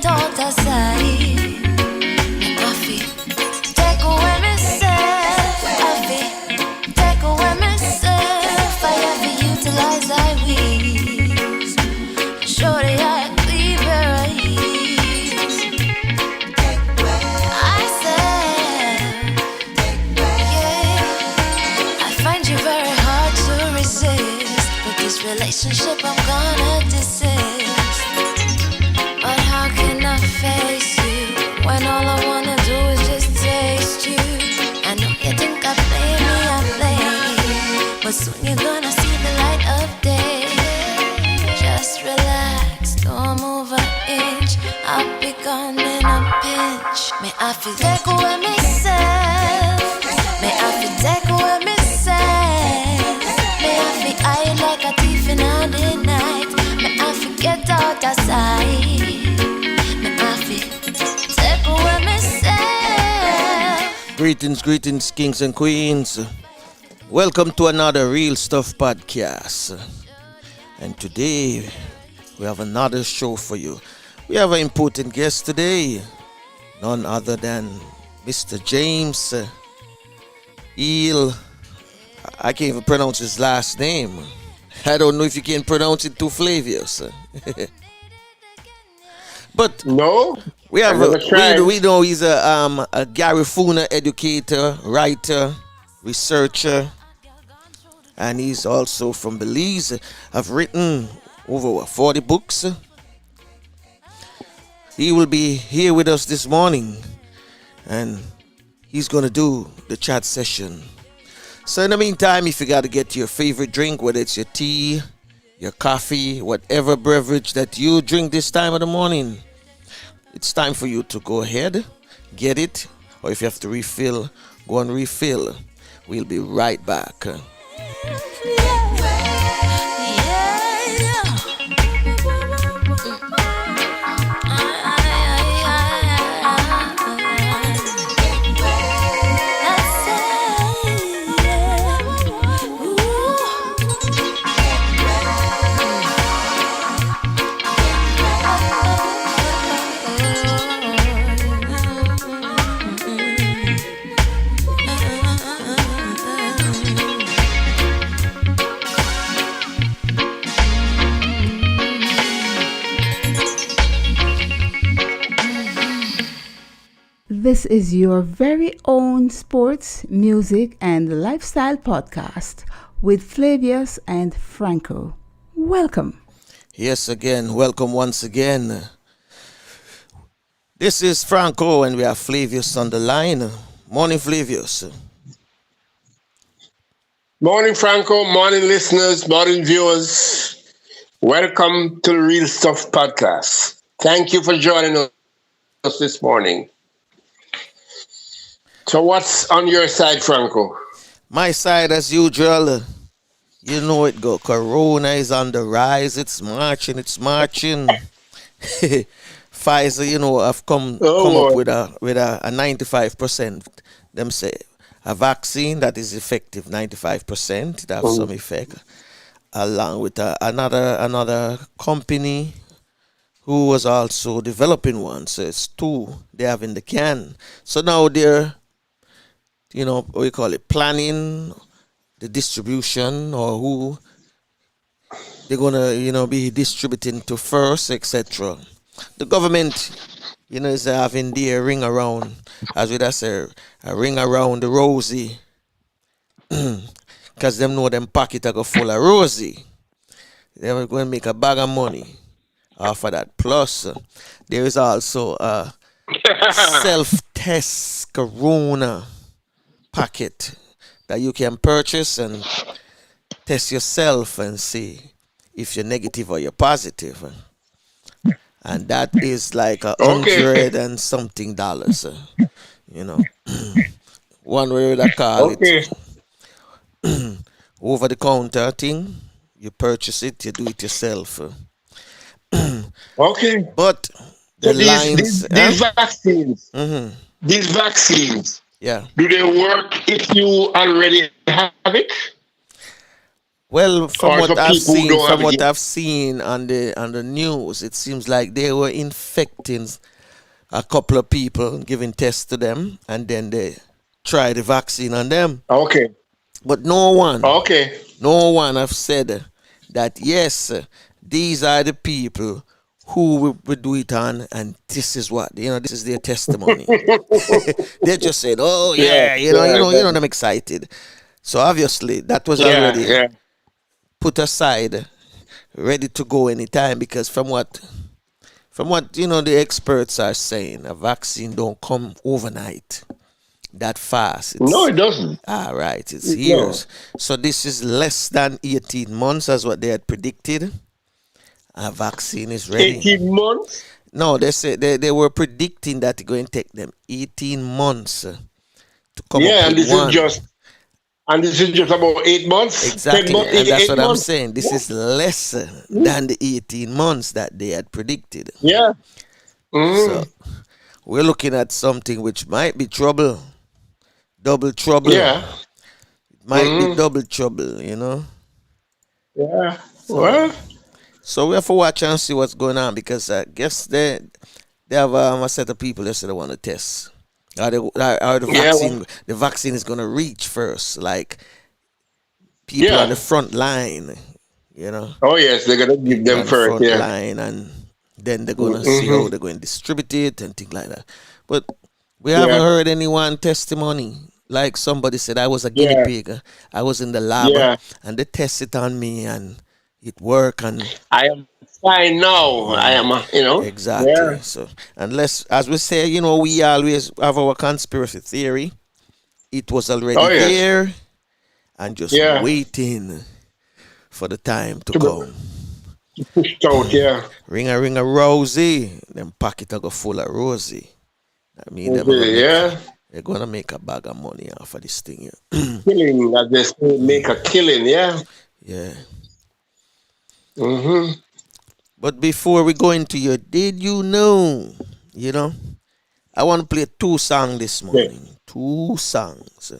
get out of sight. I feel take away myself. I feel take away myself. I have to utilize I wings. Surely I cleave your eyes. I said, yeah. I find you very hard to resist. But this relationship I'm gonna desist. But how can I face you when all I wanna do is just taste you? I know you think I play me, I play, but soon you're gonna see the light of day. Just relax, don't move an inch. I'll be gone in a pinch. May I feel take away myself. May I feel take away myself. May I feel hide like a thief in the night. May I feel get out of sight. Greetings, kings and queens. Welcome to another Real Stuff podcast. And today, we have another show for you. We have an important guest today. None other than Mr. James Eel. I can't even pronounce his last name. I don't know if you can pronounce it too Flaivus. But no, we know he's a Garifuna educator, writer, researcher, and he's also from Belize. I've written over 40 books. He will be here with us this morning, and he's gonna do the chat session. So in the meantime, if you got to get your favorite drink, whether it's your tea, your coffee, whatever beverage that you drink this time of the morning, it's time for you to go ahead, get it, or if you have to refill, go and refill. We'll be right back. This is your very own sports, music, and lifestyle podcast with Flaivus and Franco. Welcome. Yes, again, welcome once again. This is Franco, and we have Flaivus on the line. Morning, Flaivus. Morning, Franco. Morning, listeners. Morning, viewers. Welcome to the Real Stuff podcast. Thank you for joining us this morning. So what's on your side, Franco? My side, as usual, you know it go. Corona is on the rise. It's marching. Pfizer, have come up with a 95%. Them say a vaccine that is effective 95%. It have some effect, along with another company who was also developing one. So it's two they have in the can. So now they're what we call it, planning the distribution, or who they're gonna be distributing to first, etc. The government is having their ring around, as we say, a ring around the rosy, because them know them pocket are go full of rosy. They're going to make a bag of money off of that. Plus there is also a self-test corona packet that you can purchase and test yourself and see if you're negative or you're positive. And that is like $100 and something dollars. One way I call it. Over the counter thing. You purchase it, you do it yourself. Okay. But these vaccines. Mm-hmm. These vaccines. Yeah. Do they work if you already have it? Well, or it's for people who don't from have it what yet? I've seen on the news, it seems like they were infecting a couple of people, giving tests to them, and then they tried the vaccine on them. Okay. But Okay. no one have said that yes, these are the people who will do it on, and this is what this is their testimony. They just said, "Oh Yeah, yeah, yeah, I'm excited." So obviously that was yeah, already yeah. put aside, ready to go anytime, because from what the experts are saying, a vaccine don't come overnight that fast. No, It's it doesn't. all right, it's No. years. So this is less than 18 months as what they had predicted. A vaccine is ready. 18 months? No, they said they were predicting that it's going to take them 18 months to come up Yeah, with one. and this is just about 8 months, 10 Exactly, months, and that's eight what I'm months. saying. This Yeah. is less than the 18 months that they had predicted. Yeah. So Mm. we're looking at something which might be trouble, double trouble. Yeah. Might be Mm. double trouble. Yeah. So Well, so we have to watch and see what's going on, because I guess they have a set of people that say they want to test. Or yeah. Well, the vaccine is gonna reach first, like people on yeah. the front line, you know, Oh, yes, they're going to give people them on the first. front Yeah. line, and then they're gonna see how Mm-hmm. they're going to distribute it and things like that. But we haven't Yeah. heard anyone testimony. Like somebody said, I was a guinea Yeah. pig. I was in the lab, Yeah. and they tested it on me, and it worked. And I am fine now. I am, exactly. Yeah. So unless, as we say, we always have our conspiracy theory. It was already Oh, yes. there and just Yeah. waiting for the time to To be come. pushed out. Yeah. Ring a Rosie, then pocket go full of Rosie. I mean, Okay, yeah. they're gonna make a bag of money off of this thing. Yeah. Killing, as they say, make a killing. Yeah. Yeah. Mm-hmm. But before we go into your, did you know? You know, I want to play two songs this Yeah. morning. Two songs.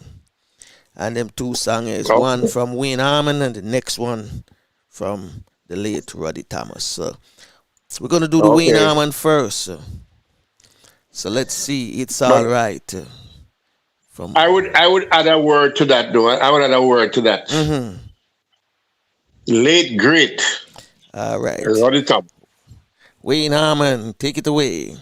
And them two songs is one Okay. from Wayne Harmon and the next one from the late Roddy Thomas. So we're gonna do the Wayne Okay. Harmon first. So let's see. It's all But right. From I would add a word to that, though. I would add a word to that. Late great all right. Roddy Top. Wayne Harmon, take it away.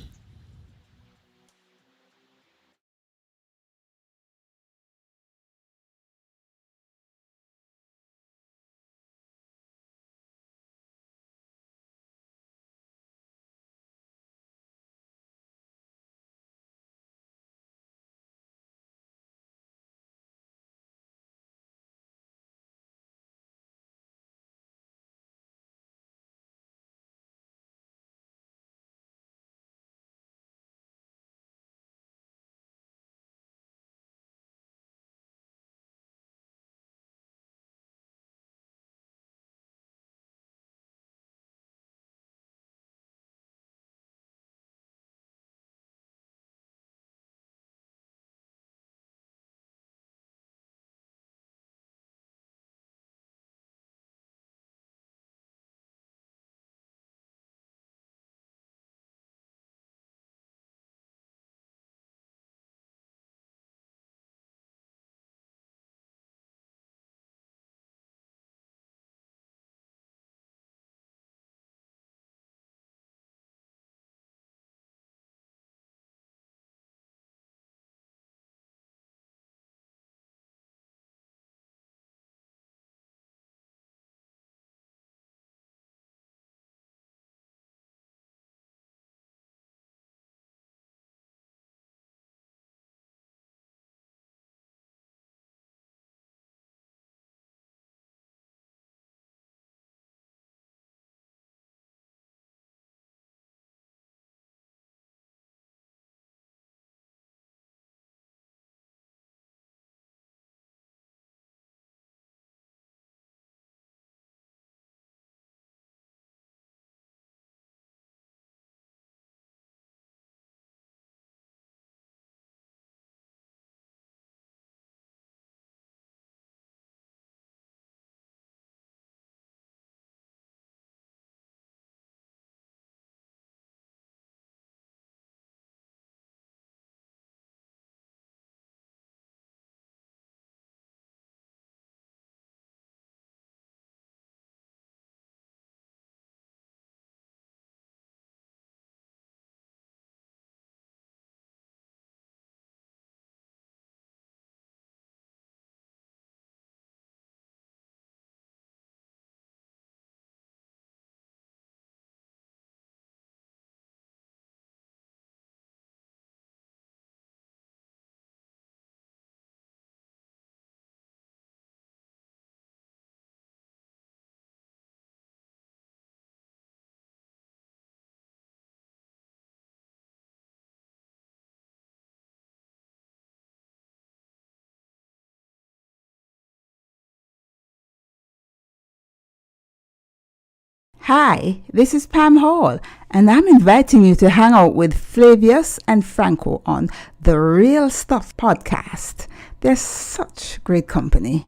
Hi, this is Pam Hall, and I'm inviting you to hang out with Flaivus and Franco on the Real Stuff podcast. They're such great company.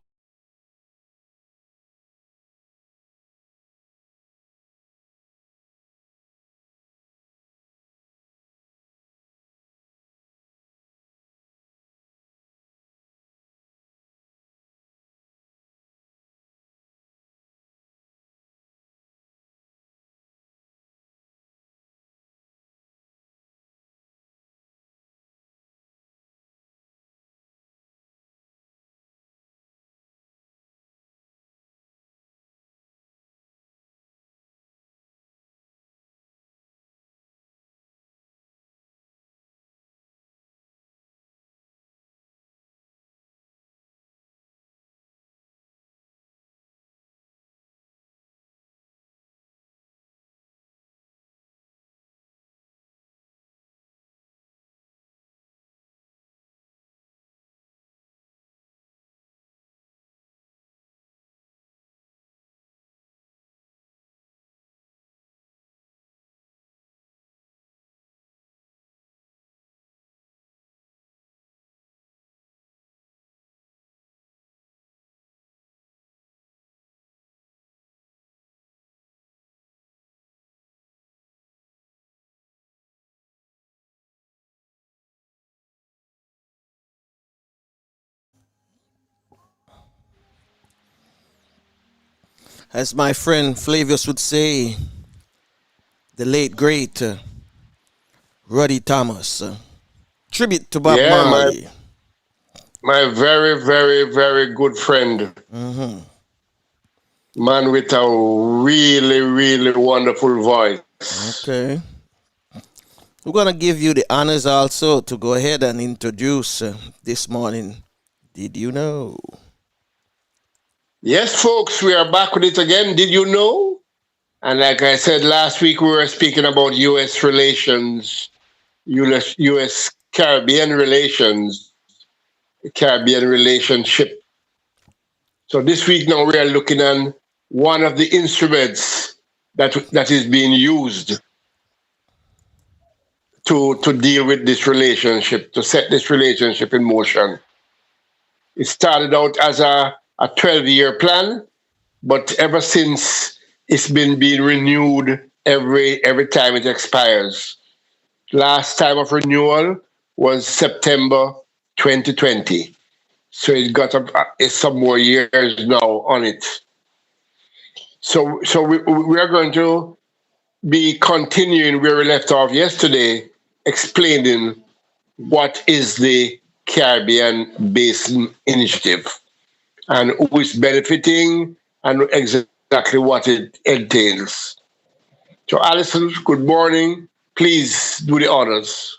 As my friend Flaivus would say, the late great Ruddy Thomas. Tribute to Bob Yeah, Marley. my very, very, very good friend. Mm-hmm. Man with a really, really wonderful voice. Okay. We're going to give you the honors also to go ahead and introduce this morning. Did you know? Yes, folks, we are back with it again. Did you know? And like I said last week, we were speaking about U.S. relations, U.S. Caribbean relations, Caribbean relationship. So this week now we are looking at one of the instruments that is being used to deal with this relationship, to set this relationship in motion. It started out as a 12-year plan, but ever since it's been being renewed every time it expires. Last time of renewal was September 2020. So it got some more years now on it. So we are going to be continuing where we left off yesterday, explaining what is the Caribbean Basin Initiative and who is benefiting and exactly what it entails. So, Alison, good morning. Please do the honors.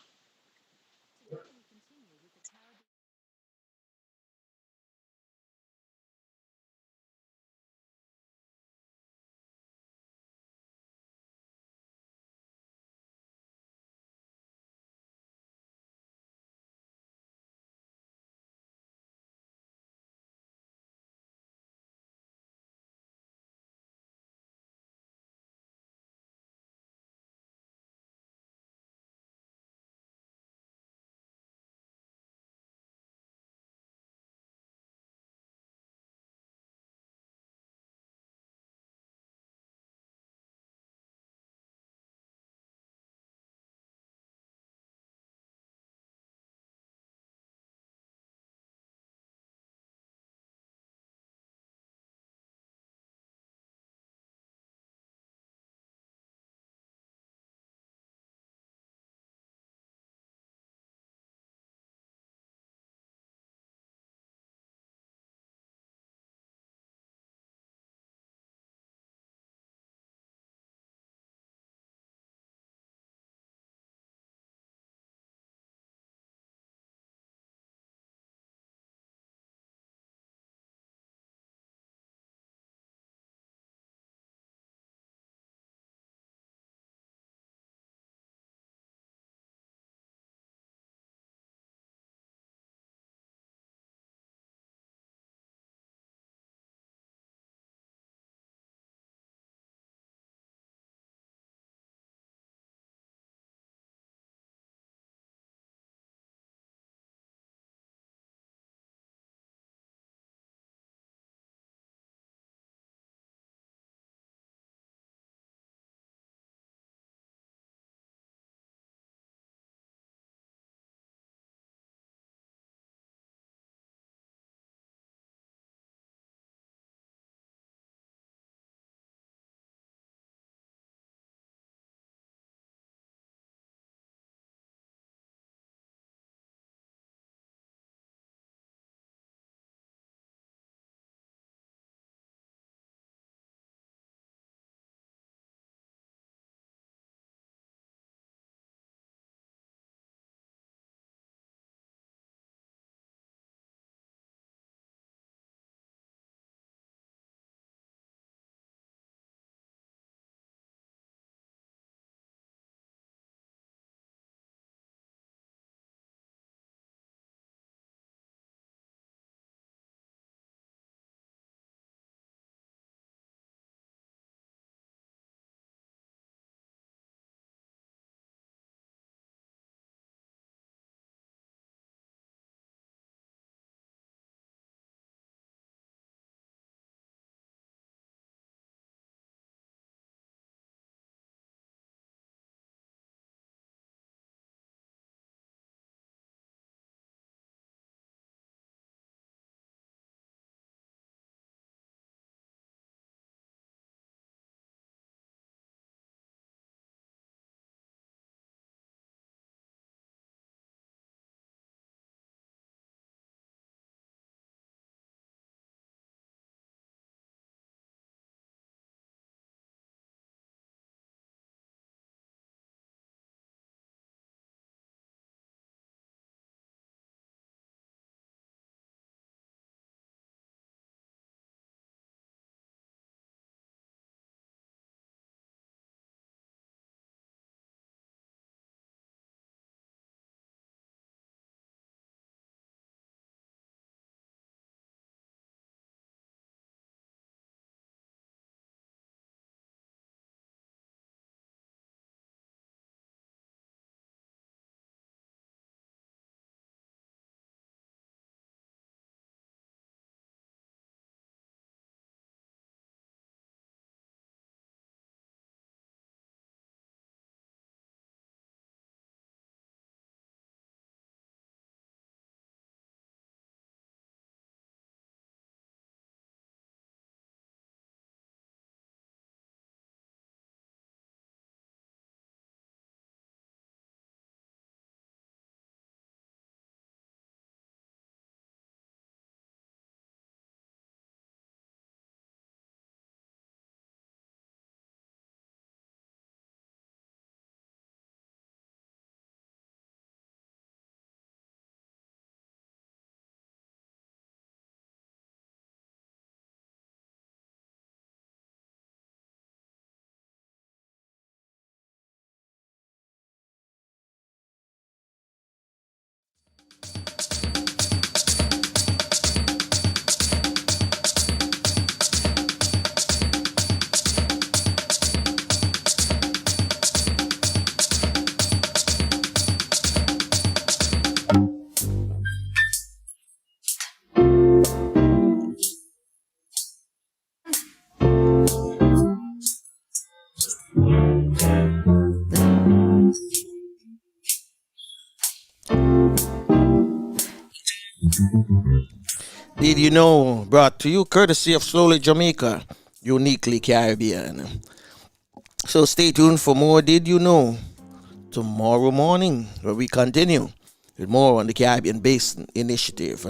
Did you know? Brought to you courtesy of Slowly Jamaica, uniquely Caribbean. So stay tuned for more Did You Know tomorrow morning, where we continue with more on the Caribbean Basin Initiative.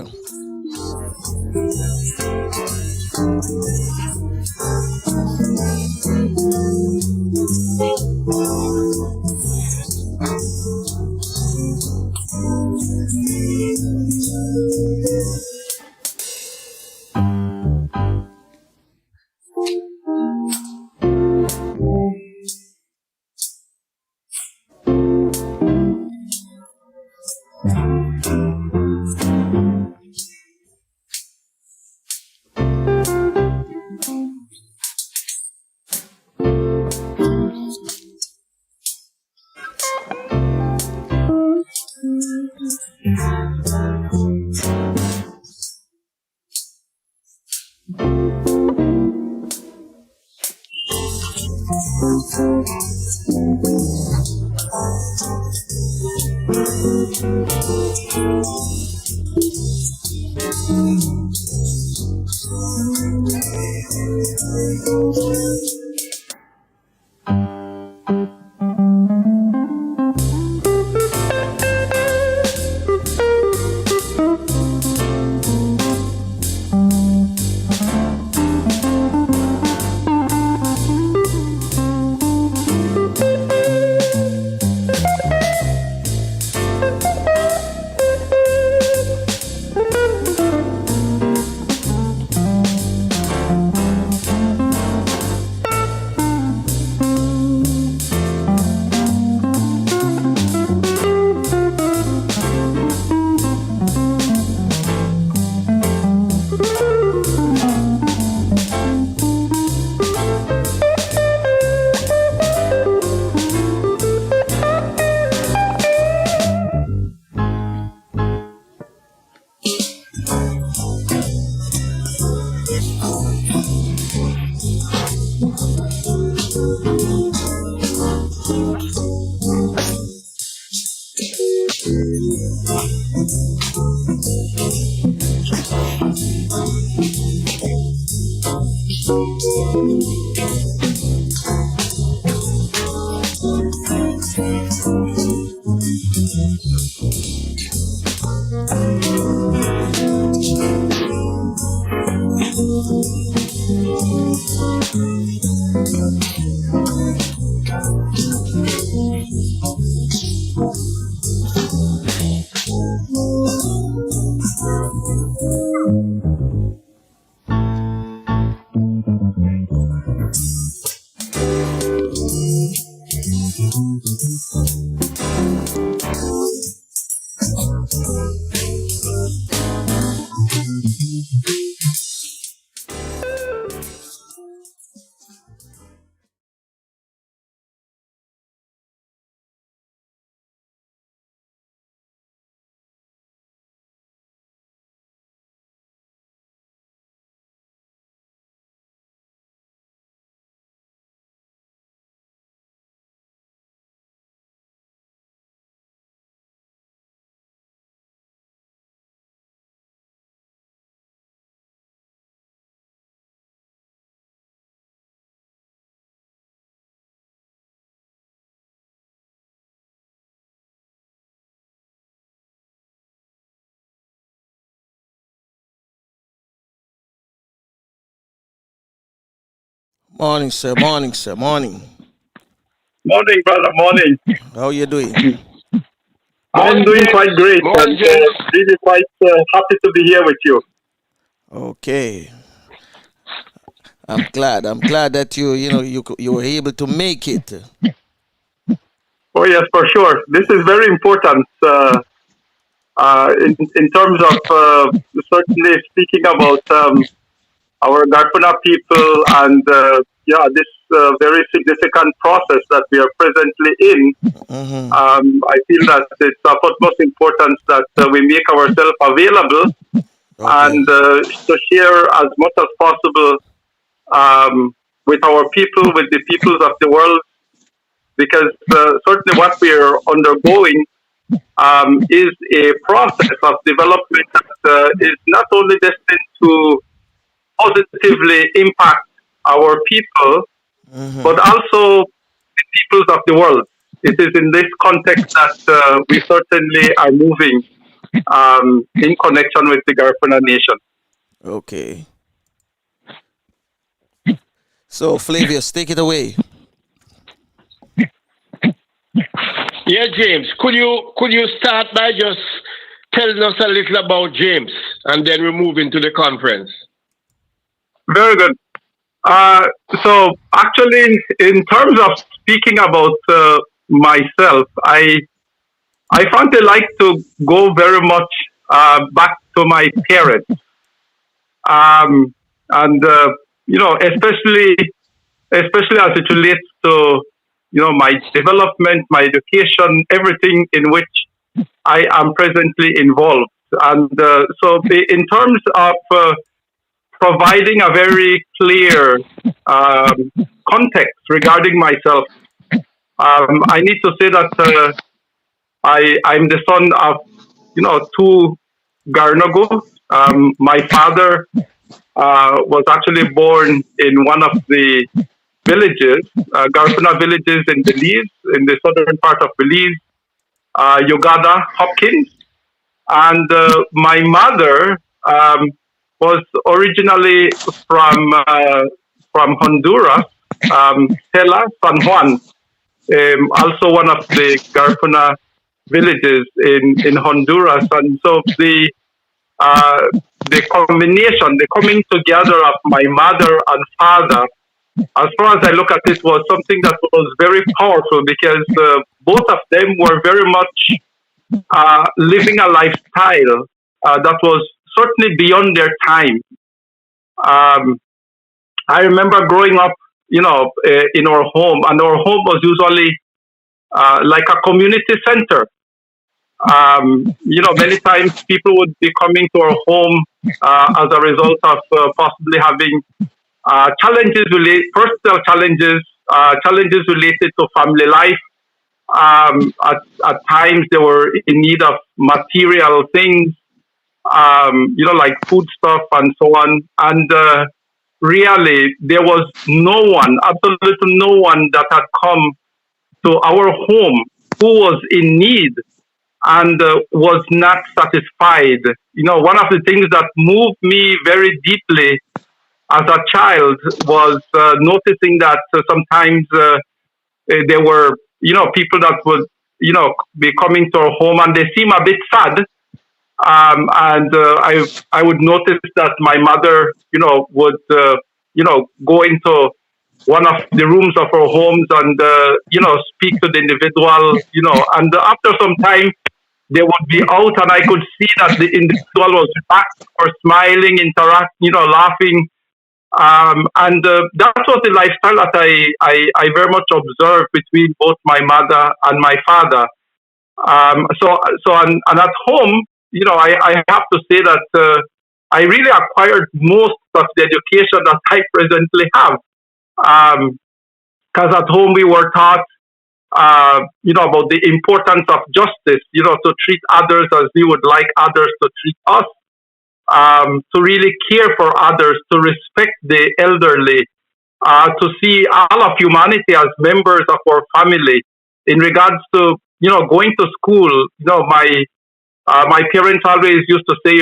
Morning, sir. Morning, sir. Morning. Morning, brother. Morning. How you doing? I'm doing quite great and really quite happy to be here with you. Okay. I'm glad. I'm glad that you were able to make it. Oh yes, for sure. This is very important in terms of certainly speaking about our Garifuna people and this very significant process that we are presently in. Mm-hmm. I feel that it's of utmost importance that we make ourselves available and to share as much as possible with our people, with the peoples of the world, because certainly what we are undergoing is a process of development that is not only destined to positively impact our people, but also the peoples of the world. It is in this context that we certainly are moving in connection with the Garifuna nation. Okay. So, Flaivus, take it away. Yeah, James. Could you start by just telling us a little about James, and then we move into the conference? Very good. So, actually, in terms of speaking about myself, I frankly like to go very much back to my parents, and especially as it relates to my development, my education, everything in which I am presently involved. And so, in terms of providing a very clear context regarding myself, I need to say that I'm the son of two Garnago. My father was actually born in one of the villages, Garifuna villages in Belize, in the southern part of Belize, Yogada Hopkins. And my mother was originally from Honduras, Tela, San Juan, also one of the Garifuna villages in Honduras. And so the combination, the coming together of my mother and father, as far as I look at it, was something that was very powerful, because both of them were very much living a lifestyle that was certainly beyond their time. I remember growing up, in our home, and our home was usually like a community center. Many times people would be coming to our home as a result of possibly having personal challenges related to family life. At times they were in need of material things, like food stuff and so on. And really, there was absolutely no one that had come to our home who was in need and was not satisfied. One of the things that moved me very deeply as a child was noticing that sometimes there were, people that would, be coming to our home and they seem a bit sad. And I would notice that my mother, would, go into one of the rooms of our homes and, speak to the individual, and after some time, they would be out and I could see that the individual was back or smiling, laughing. And that was the lifestyle that I very much observed between both my mother and my father. And at home, I have to say that I really acquired most of the education that I presently have. Because at home we were taught, about the importance of justice, to treat others as we would like others to treat us. To really care for others, to respect the elderly, to see all of humanity as members of our family. In regards to, going to school, my parents always used to say,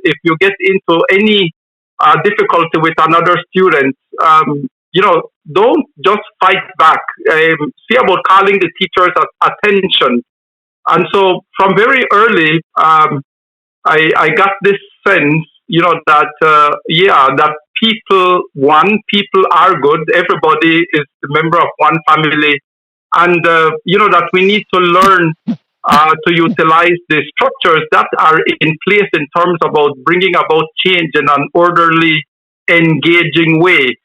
if you get into any difficulty with another student, don't just fight back. See about calling the teachers' attention. And so from very early, I got this sense, that that people are good. Everybody is a member of one family, and that we need to learn to utilize the structures that are in place in terms about bringing about change in an orderly, engaging way.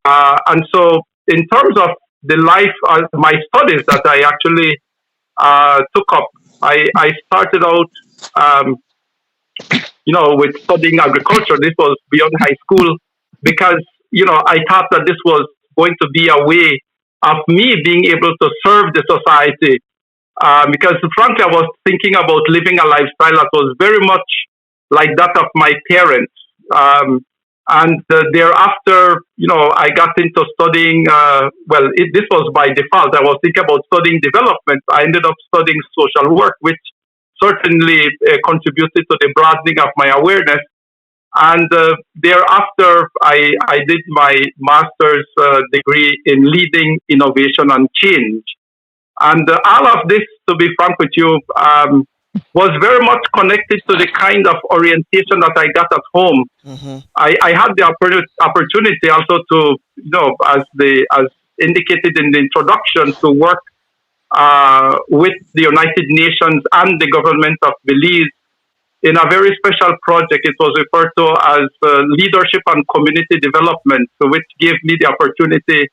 And so, in terms of the life, my studies that I actually took up, I started out. With studying agriculture. This was beyond high school because, I thought that this was going to be a way of me being able to serve the society because frankly, I was thinking about living a lifestyle that was very much like that of my parents. And thereafter, I got into studying. This was by default. I was thinking about studying development. I ended up studying social work, which certainly contributed to the broadening of my awareness. And thereafter, I did my master's degree in leading innovation and change. And all of this, to be frank with you, was very much connected to the kind of orientation that I got at home. Mm-hmm. I had the opportunity also to, as indicated in the introduction, to work with the United Nations and the government of Belize in a very special project. It was referred to as leadership and community development, which gave me the opportunity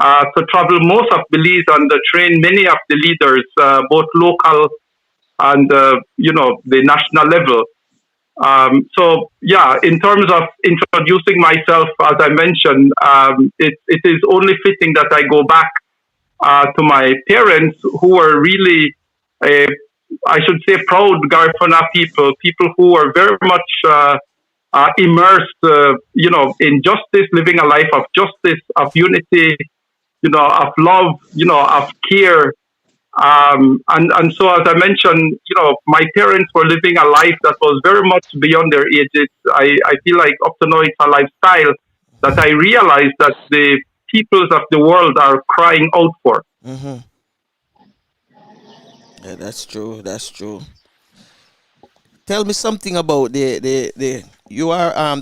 to travel most of Belize and train many of the leaders, both local and the national level. In terms of introducing myself, as I mentioned, it is only fitting that I go back to my parents, who were really, I should say, proud Garifuna people who were very much immersed, in justice, living a life of justice, of unity, of love, of care. And so, as I mentioned, my parents were living a life that was very much beyond their ages. I feel like up to now it's a lifestyle that I realized that the peoples of the world are crying out for. Mm-hmm. Yeah, that's true. That's true. Tell me something about the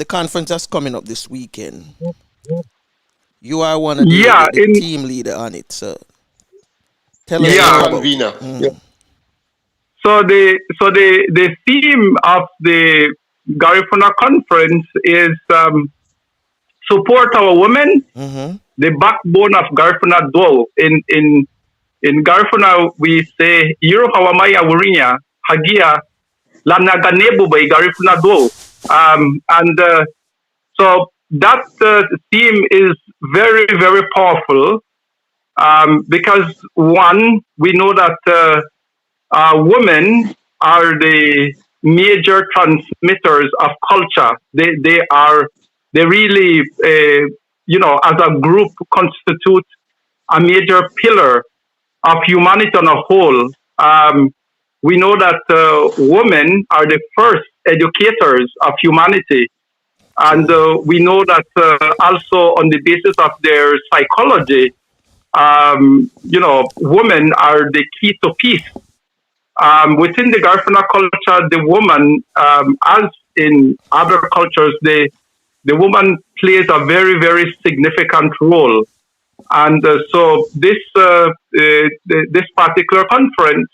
conference that's coming up this weekend. You are one of the team leader on it, so tell us more about it. Yeah. So the theme of the Garifuna conference is support our women, the backbone of Garifuna Dwell. In Garifuna, we say Yiro Hawamaya Wurinya Hagia Lanaganebu by Garifuna Dwell. So that theme is very, very powerful because, one, we know that women are the major transmitters of culture. They really, as a group, constitute a major pillar of humanity on a whole. We know that women are the first educators of humanity. And we know that also on the basis of their psychology, women are the key to peace. Within the Garifuna culture, the woman, as in other cultures, the woman plays a very, very significant role. And so this particular conference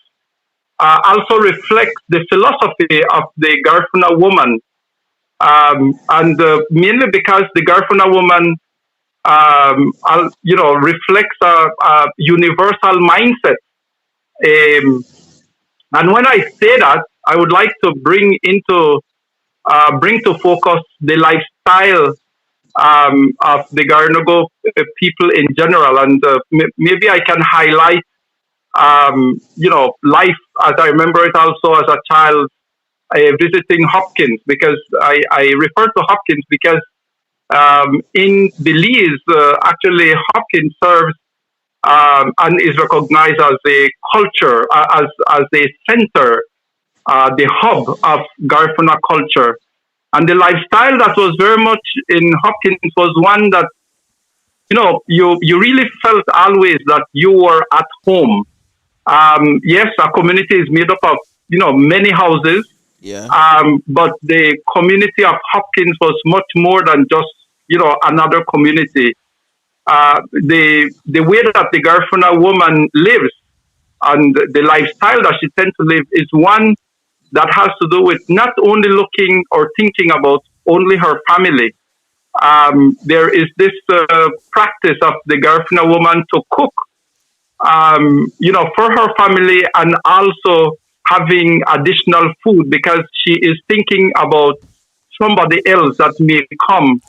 also reflects the philosophy of the Garifuna woman. Mainly because the Garifuna woman, reflects a universal mindset. And when I say that, I would like to bring to focus the lifestyle of the Garinago people in general, and maybe I can highlight, life as I remember it also as a child. Visiting Hopkins, because I refer to Hopkins because in Belize, actually Hopkins serves and is recognized as a culture, as a center, the hub of Garifuna culture. And the lifestyle that was very much in Hopkins was one that, you really felt always that you were at home. Yes, our community is made up of, many houses. Yeah. But the community of Hopkins was much more than just, another community. The way that the Garifuna woman lives and the lifestyle that she tends to live is one that has to do with not only looking or thinking about only her family. There is this practice of the Garifuna woman to cook, for her family, and also having additional food because she is thinking about somebody else that may come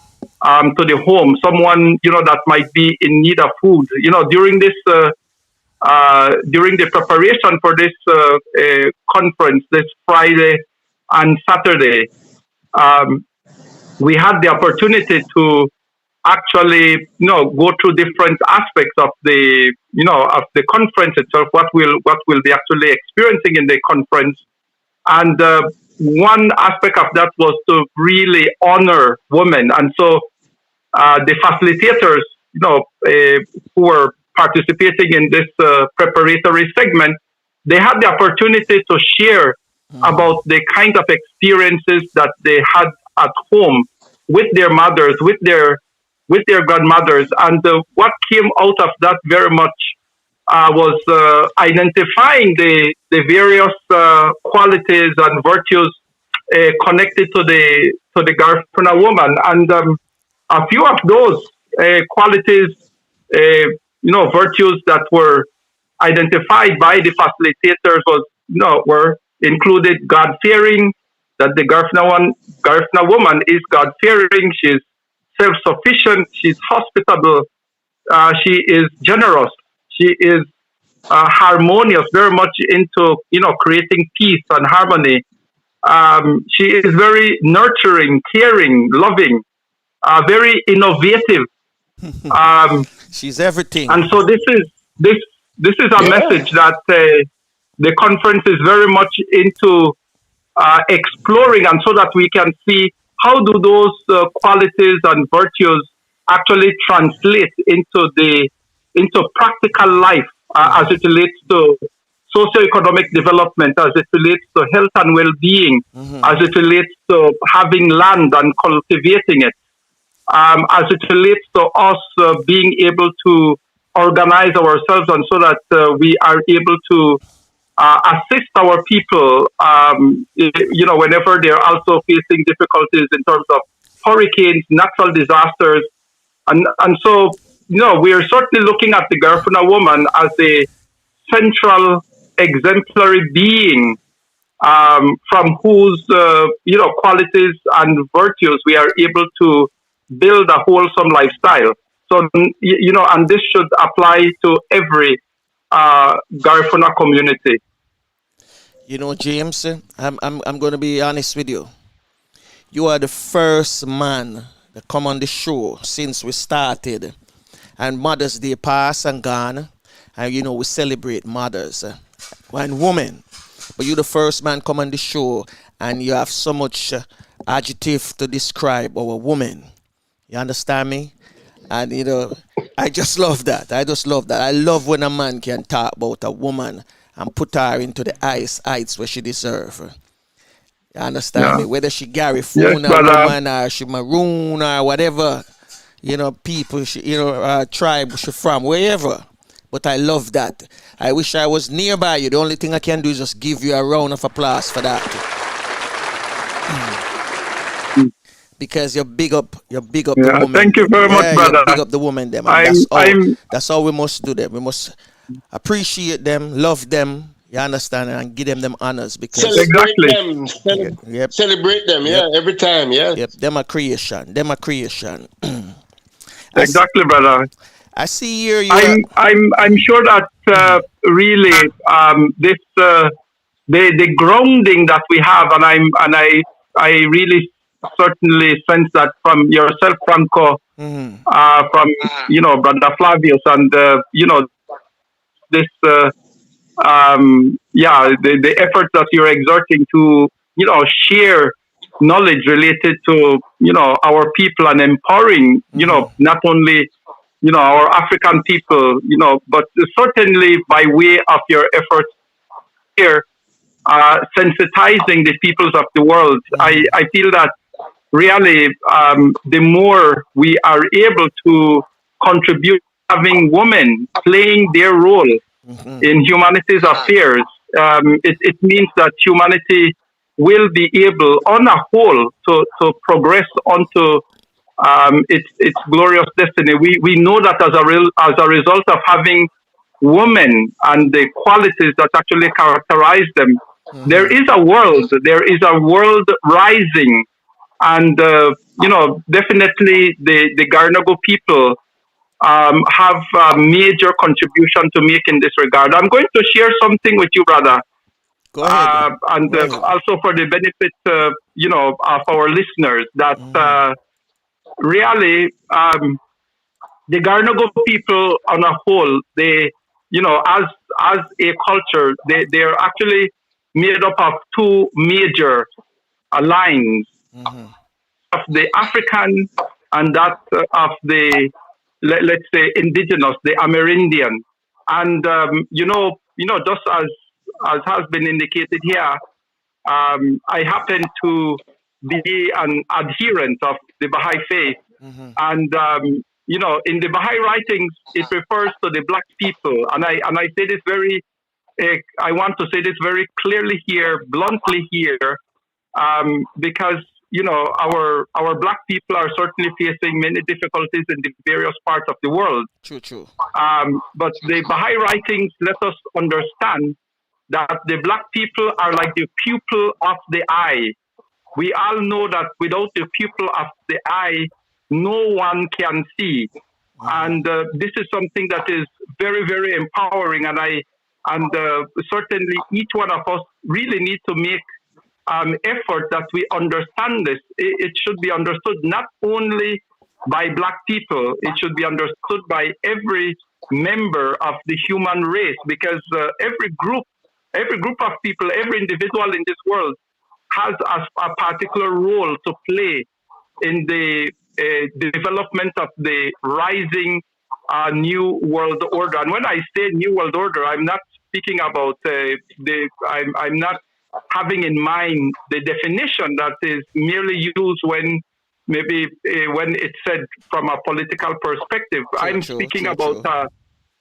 to the home, someone, that might be in need of food. During this during the preparation for this conference, this Friday and Saturday, um, we had the opportunity to actually, go through different aspects of the conference itself. What will be actually experiencing in the conference, and one aspect of that was to really honor women. And so the facilitators, who were participating in this preparatory segment, they had the opportunity to share about the kind of experiences that they had at home with their mothers, with their grandmothers, and what came out of that very much was identifying the various qualities and virtues connected to the Garifuna woman, and a few of those qualities, virtues that were identified by the facilitators were included God fearing. That the Garifuna woman is God fearing. She's self-sufficient. She's hospitable. She is generous. She is harmonious, very much into creating peace and harmony. She is very nurturing, caring, loving, very innovative. She's everything. And so this is a message that the conference is very much into exploring, and so that we can see how do those qualities and virtues actually translate into practical life as it relates to socio-economic development, as it relates to health and well-being, as it relates to having land and cultivating it, as it relates to us being able to organize ourselves, and so that we are able to assist our people, whenever they're also facing difficulties in terms of hurricanes, natural disasters. And so, we're certainly looking at the Garifuna woman as a central exemplary being from whose, qualities and virtues we are able to build a wholesome lifestyle. So, and this should apply to every Garifuna community. James, I'm going to be honest with you. You are the first man that come on the show since we started. And Mother's Day passed and gone. And, we celebrate mothers and women. But you're the first man come on the show, and you have so much adjective to describe our woman. You understand me? And, I just love that. I love when a man can talk about a woman and put her into the heights where she deserves. You understand me? Whether she Garifuna woman or she Maroon or whatever, people, tribe she from, wherever. But I love that. I wish I was nearby you. The only thing I can do is just give you a round of applause for that. Because you big up the woman. Thank you very much, brother. You big up the woman them. That's all we must do them. We must appreciate them, love them, you understand, and give them honors, because celebrate them. Celebrate them, every time, Yep, them a creation. Exactly, brother. I see here. I'm sure that really this the grounding that we have, and I really certainly sense that from yourself, Franco, from Brother Flaivus, and this the efforts that you're exerting to share knowledge related to our people and empowering not only our African people but certainly by way of your efforts here sensitizing the peoples of the world. I feel that really the more we are able to contribute, having women playing their role in humanity's affairs, it means that humanity will be able, on a whole, to progress onto its glorious destiny. We know that as a result of having women and the qualities that actually characterize them, there is a world rising, and definitely the Garinago people have a major contribution to make in this regard. I'm going to share something with you, brother. Go ahead. And also for the benefit, of our listeners, that really the Garnago people on a whole, they, as a culture, they're actually made up of two major lines, of the African and that of the, let's say, indigenous, the Amerindian. And, just as has been indicated here, I happen to be an adherent of the Baha'i Faith. And, in the Baha'i writings, it refers to the black people. And I say this I want to say this very clearly here, bluntly here, because, our black people are certainly facing many difficulties in the various parts of the world. True. But the Baha'i writings let us understand that the black people are like the pupil of the eye. We all know that without the pupil of the eye, no one can see. And this is something that is very, very empowering. And certainly each one of us really need to make effort that we understand this. It should be understood not only by black people, it should be understood by every member of the human race, because every group of people, every individual in this world has a particular role to play in the development of the rising new world order. And when I say new world order, I'm not speaking about I'm not having in mind the definition that is merely used when it's said from a political perspective. I'm speaking about a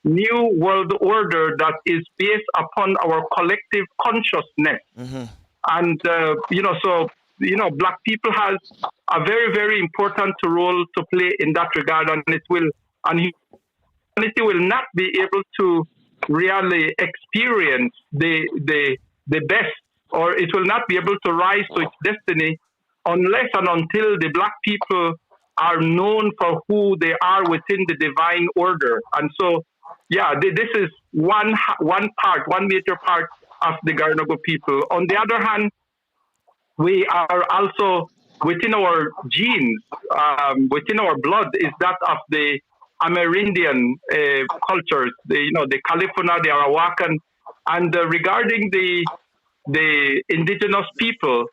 new world order that is based upon our collective consciousness. And, black people has a very, very important role to play in that regard. And humanity will not be able to really experience the best, or it will not be able to rise to its destiny unless and until the black people are known for who they are within the divine order. And so, this is one major part of the Garnago people. On the other hand, we are also, within our genes, within our blood, is that of the Amerindian cultures, the Garifuna, the Arawakan. And regarding the indigenous people,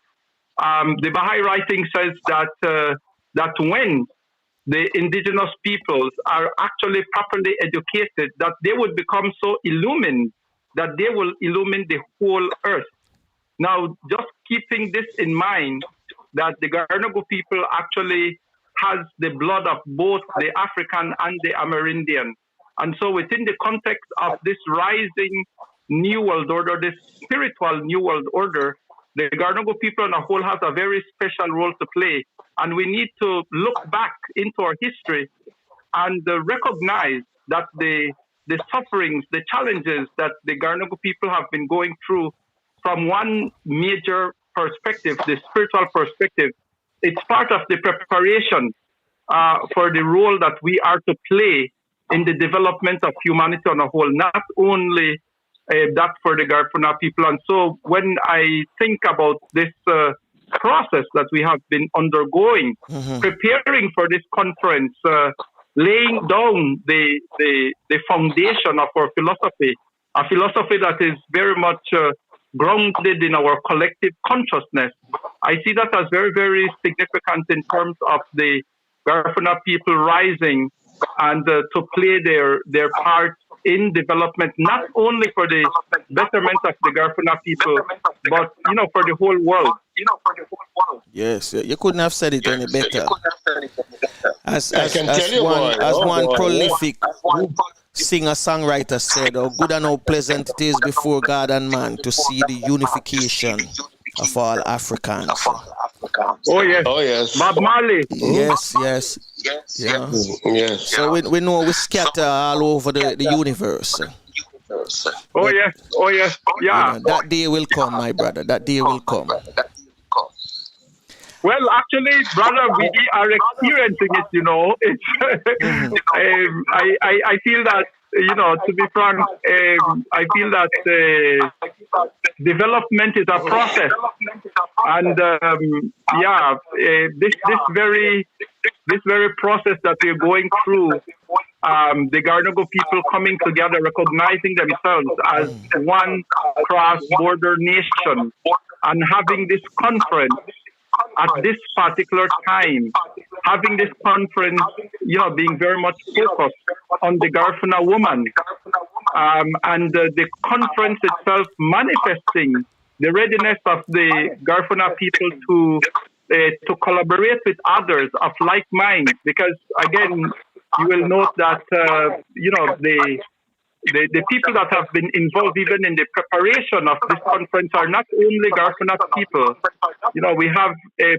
the Baha'i writing says that when the indigenous peoples are actually properly educated, that they would become so illumined that they will illumine the whole earth. Now, just keeping this in mind, that the Garnago people actually has the blood of both the African and the Amerindian. And so within the context of this rising new world order, this spiritual new world order, the Garnago people on a whole has a very special role to play. And we need to look back into our history and recognize that the sufferings, the challenges that the Garnago people have been going through from one major perspective, the spiritual perspective, it's part of the preparation for the role that we are to play in the development of humanity on a whole, not only that for the Garifuna people. And so when I think about this process that we have been undergoing, preparing for this conference, laying down the foundation of our philosophy, a philosophy that is very much grounded in our collective consciousness, I see that as very, very significant in terms of the Garifuna people rising and to play their part in development, not only for the betterment of the Garifuna people, but for the whole world. Yes, you couldn't have said it any better. As one prolific singer-songwriter said, "Oh, good and how pleasant it is before God and man to see the unification of all Africans." Oh yes, Bob Marley. Yes. Yeah. Yes. So we know we scatter all over the universe. Oh yes, yeah. That day will come, my brother. That day will come. Well, actually, brother, we are experiencing it. It's. I feel that to be frank, I feel that development is a process, and this very process that we're going through, the Garnago people coming together, recognizing themselves as one cross-border nation, and having this conference at this particular time, having this conference, being very much focused on the Garifuna woman, and the conference itself manifesting the readiness of the Garifuna people to collaborate with others of like mind. Because again, you will note that the people that have been involved even in the preparation of this conference are not only Garifuna people. We have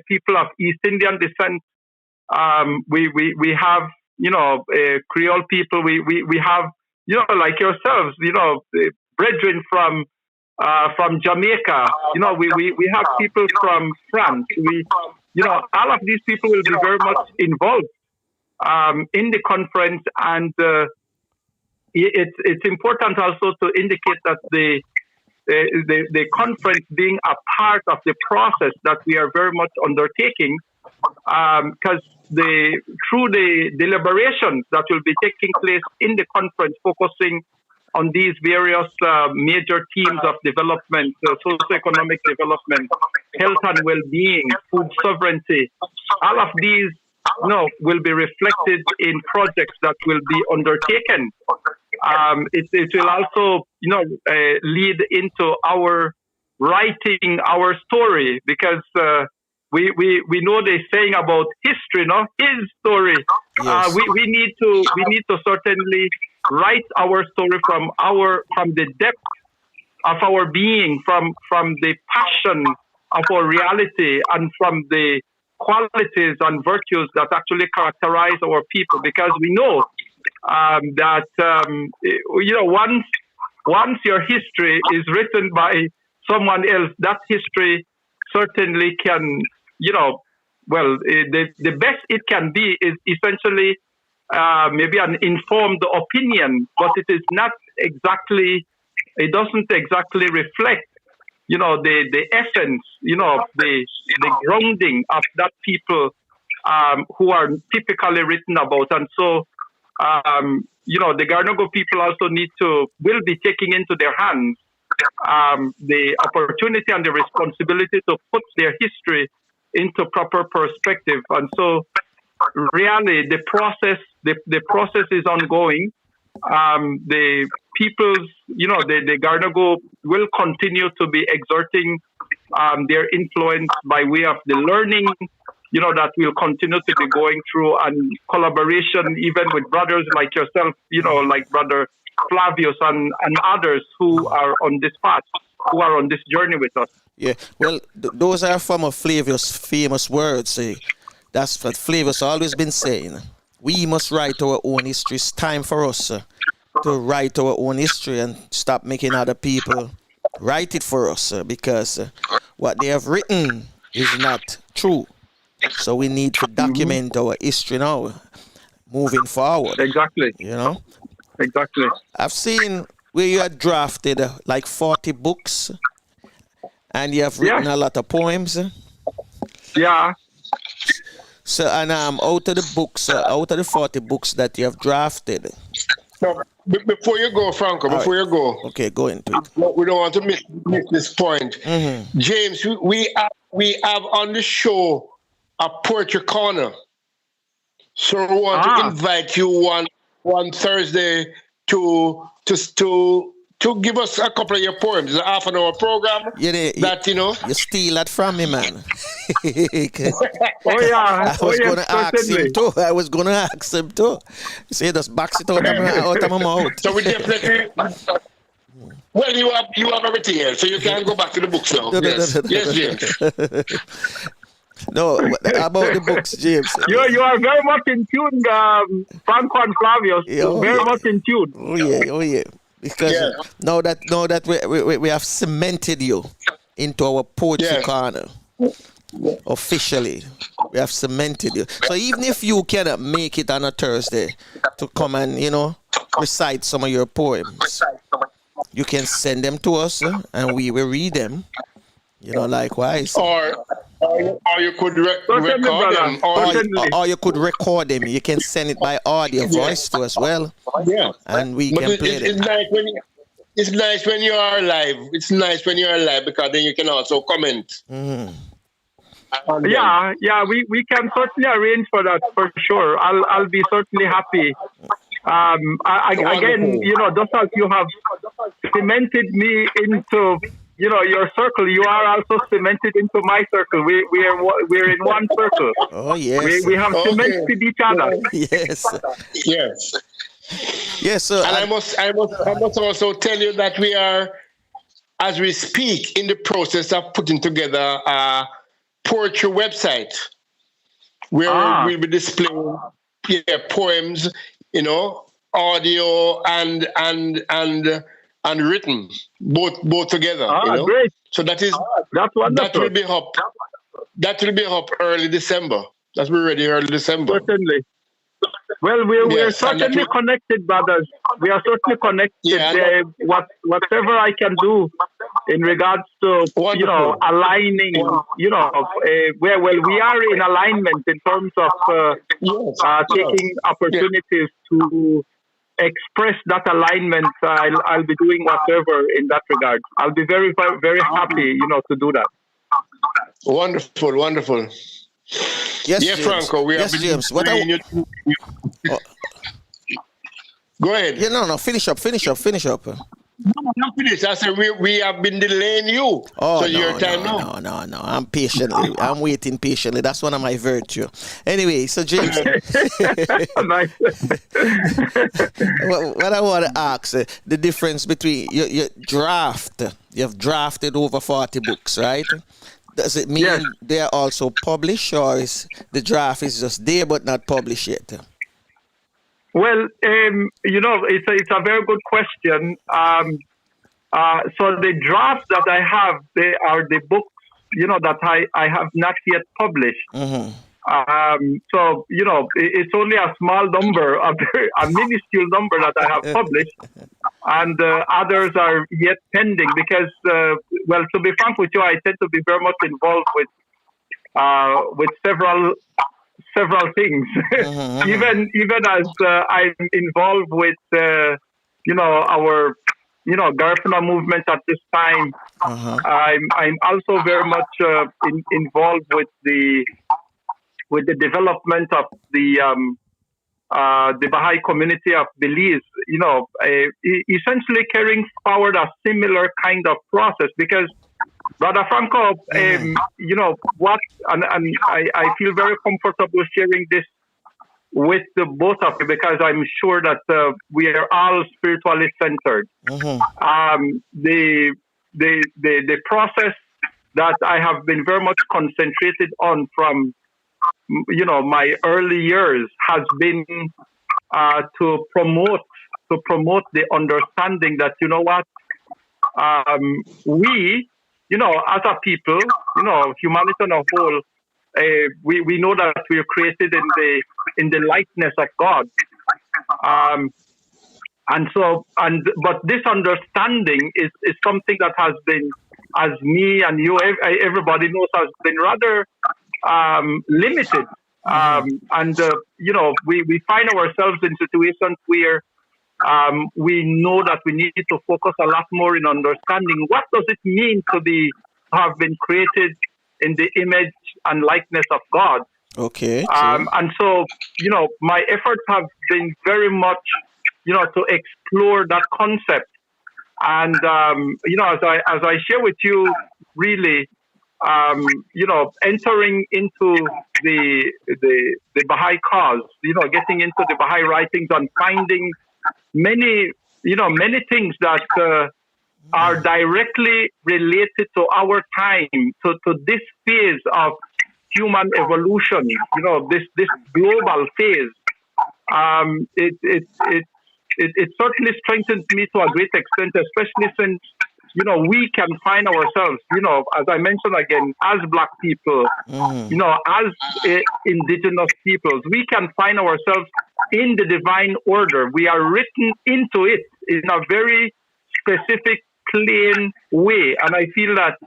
people of East Indian descent. We have Creole people. We have like yourselves. Brethren from Jamaica. We have people from France. All of these people will be very much involved in the conference, and it's important also to indicate that the conference being a part of the process that we are very much undertaking, because through the deliberations that will be taking place in the conference, focusing on these various major themes of development, socio-economic development, health and well-being, food sovereignty, all of these will be reflected in projects that will be undertaken. It will also, lead into our writing our story, because we know the saying about history, his story. Yes. We need to certainly write our story from the depth of our being, from the passion of our reality, and from the qualities and virtues that actually characterize our people, because we know that once your history is written by someone else, that history certainly can, the best it can be is essentially maybe an informed opinion, but it is not exactly, it doesn't exactly reflect the essence, the grounding of that people who are typically written about. And so, the Garnago people also will be taking into their hands the opportunity and the responsibility to put their history into proper perspective. And so, really, the process is ongoing. The people's, the Garnago will continue to be exerting their influence by way of the learning, that will continue to be going through, and collaboration even with brothers like yourself, like Brother Flaivus and others who are on this path, who are on this journey with us. Yeah, well, those are from a Flaivus' famous words. That's what Flaivus always been saying. We must write our own history. It's time for us to write our own history and stop making other people write it for us, because what they have written is not true. So we need to document our history now, moving forward. Exactly. Exactly. I've seen where you had drafted like 40 books, and you have written a lot of poems. Yeah. So, and out of the books, out of the 40 books that you have drafted. No, before you go, Franco, you go. Okay, go into it. We don't want to miss this point. Mm-hmm. James, we have on the show a poetry corner. So we want to invite you one Thursday to give us a couple of your poems. It's a half an hour program. You steal that from me, man. Oh yeah. I was gonna ask him too. See, just box it out of my mouth. So we definitely. Well, you have everything here, so you can go back to the books now. Yes. No, about the books, James. You are very much in tune, Franco and Flaivus. Very much in tune. Oh yeah. Because now that we have cemented you into our poetry corner, officially. We have cemented you. So even if you cannot make it on a Thursday to come and, recite some of your poems, you can send them to us and we will read them, likewise. Or you could record them. Or you could record them. You can send it by audio voice to us, and we can play them. It's nice when you are live. It's nice when you are live because then you can also comment. Yeah, we can certainly arrange for that for sure. I'll be certainly happy. Again, just as you have cemented me into your circle, you are also cemented into my circle. We're in one circle. Oh yes, we have cemented each other. Yes. So and I must also tell you that we are, as we speak, in the process of putting together a poetry website where we'll be displaying poems, audio and written, both together. Great. So that's wonderful. That will be up early December. That's already early December. Certainly. Well, we're certainly connected, brothers. We are certainly connected. Whatever I can do in regards to aligning, we are in alignment in terms of taking opportunities to express that alignment. I'll be doing whatever in that regard. I'll be very, very happy, to do that. Wonderful. Yes, James. Franco. James. Go ahead. No. Finish up. No, not finish. I said we have been delaying you. Oh, so your time now. No. I'm waiting patiently. That's one of my virtue. Anyway, so James, what I want to ask, the difference between your draft. You've drafted over 40 books, right? Does it mean they are also published, or is the draft is just there but not published yet? Well, it's a very good question. So the drafts that I have, they are the books, that I have not yet published. Mm-hmm. So, it's only a small number, a minuscule number that I have published, and others are yet pending because, to be frank with you, I tend to be very much involved with several things. Mm-hmm. even as I'm involved with, our, Garifuna movement at this time. Uh-huh. I'm also very much involved with the development of the Baha'i community of Belize, essentially carrying forward a similar kind of process because, Brother Franco, I feel very comfortable sharing this with the both of you because I'm sure that we are all spiritually centered. Mm-hmm. The process that I have been very much concentrated on from my early years has been to promote the understanding that we as a people, humanity on a whole, we know that we are created in the likeness of God, but this understanding is something that has been, as me and you, everybody knows, has been rather limited. We find ourselves in situations where we know that we need to focus a lot more in understanding what does it mean to have been created in the image and likeness of God. Okay. And so, my efforts have been very much, to explore that concept. And, as I share with you, really, entering into the Baha'i cause, getting into the Baha'i writings and finding many things that are directly related to our time, to this phase of human evolution, this global phase. It certainly strengthens me to a great extent, especially since we can find ourselves, as I mentioned again, as Black people, as indigenous peoples, we can find ourselves in the divine order. We are written into it in a very specific, plain way. And I feel that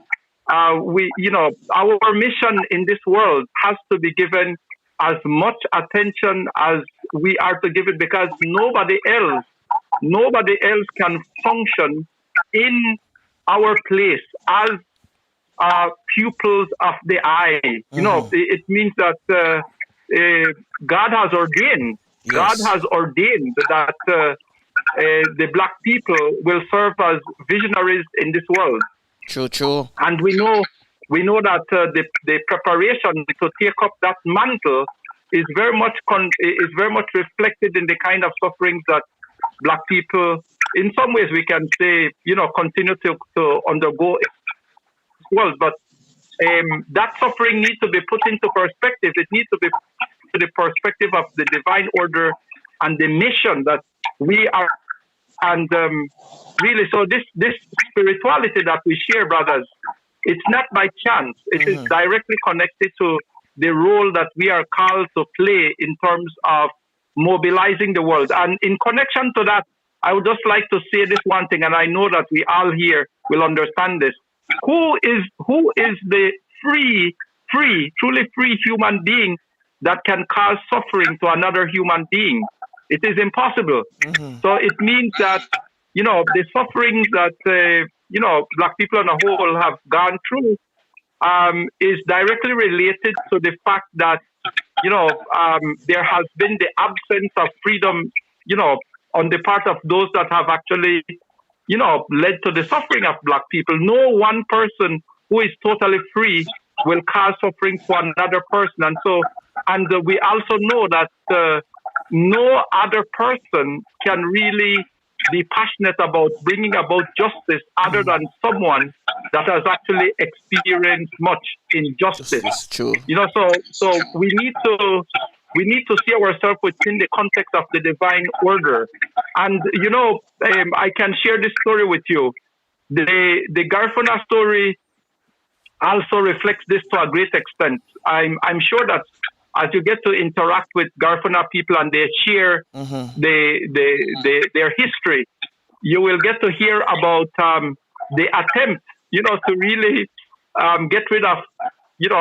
our mission in this world has to be given as much attention as we are to give it, because nobody else can function in our place as pupils of the eye. It means that God has ordained. Yes. God has ordained that the Black people will serve as visionaries in this world. True. And we know that the preparation to take up that mantle is very much reflected in the kind of sufferings that Black people, in some ways, we can say, continue to undergo as well. But that suffering needs to be put into perspective. It needs to be put into the perspective of the divine order and the mission that we are. And really, so this spirituality that we share, brothers, it's not by chance. It is directly connected to the role that we are called to play in terms of mobilizing the world. And in connection to that, I would just like to say this one thing, and I know that we all here will understand this. Who is the truly free human being that can cause suffering to another human being? It is impossible. So it means that, the sufferings that, Black people on a whole have gone through is directly related to the fact that, there has been the absence of freedom, on the part of those that have actually, led to the suffering of Black people. No one person who is totally free will cause suffering for another person. And we also know that no other person can really be passionate about bringing about justice other than someone that has actually experienced much injustice. That's true. So we need to see ourselves within the context of the divine order. And I can share this story with you. The Garifuna story also reflects this to a great extent. I'm sure that as you get to interact with Garifuna people and they share their history, you will get to hear about the attempt, to really get rid of,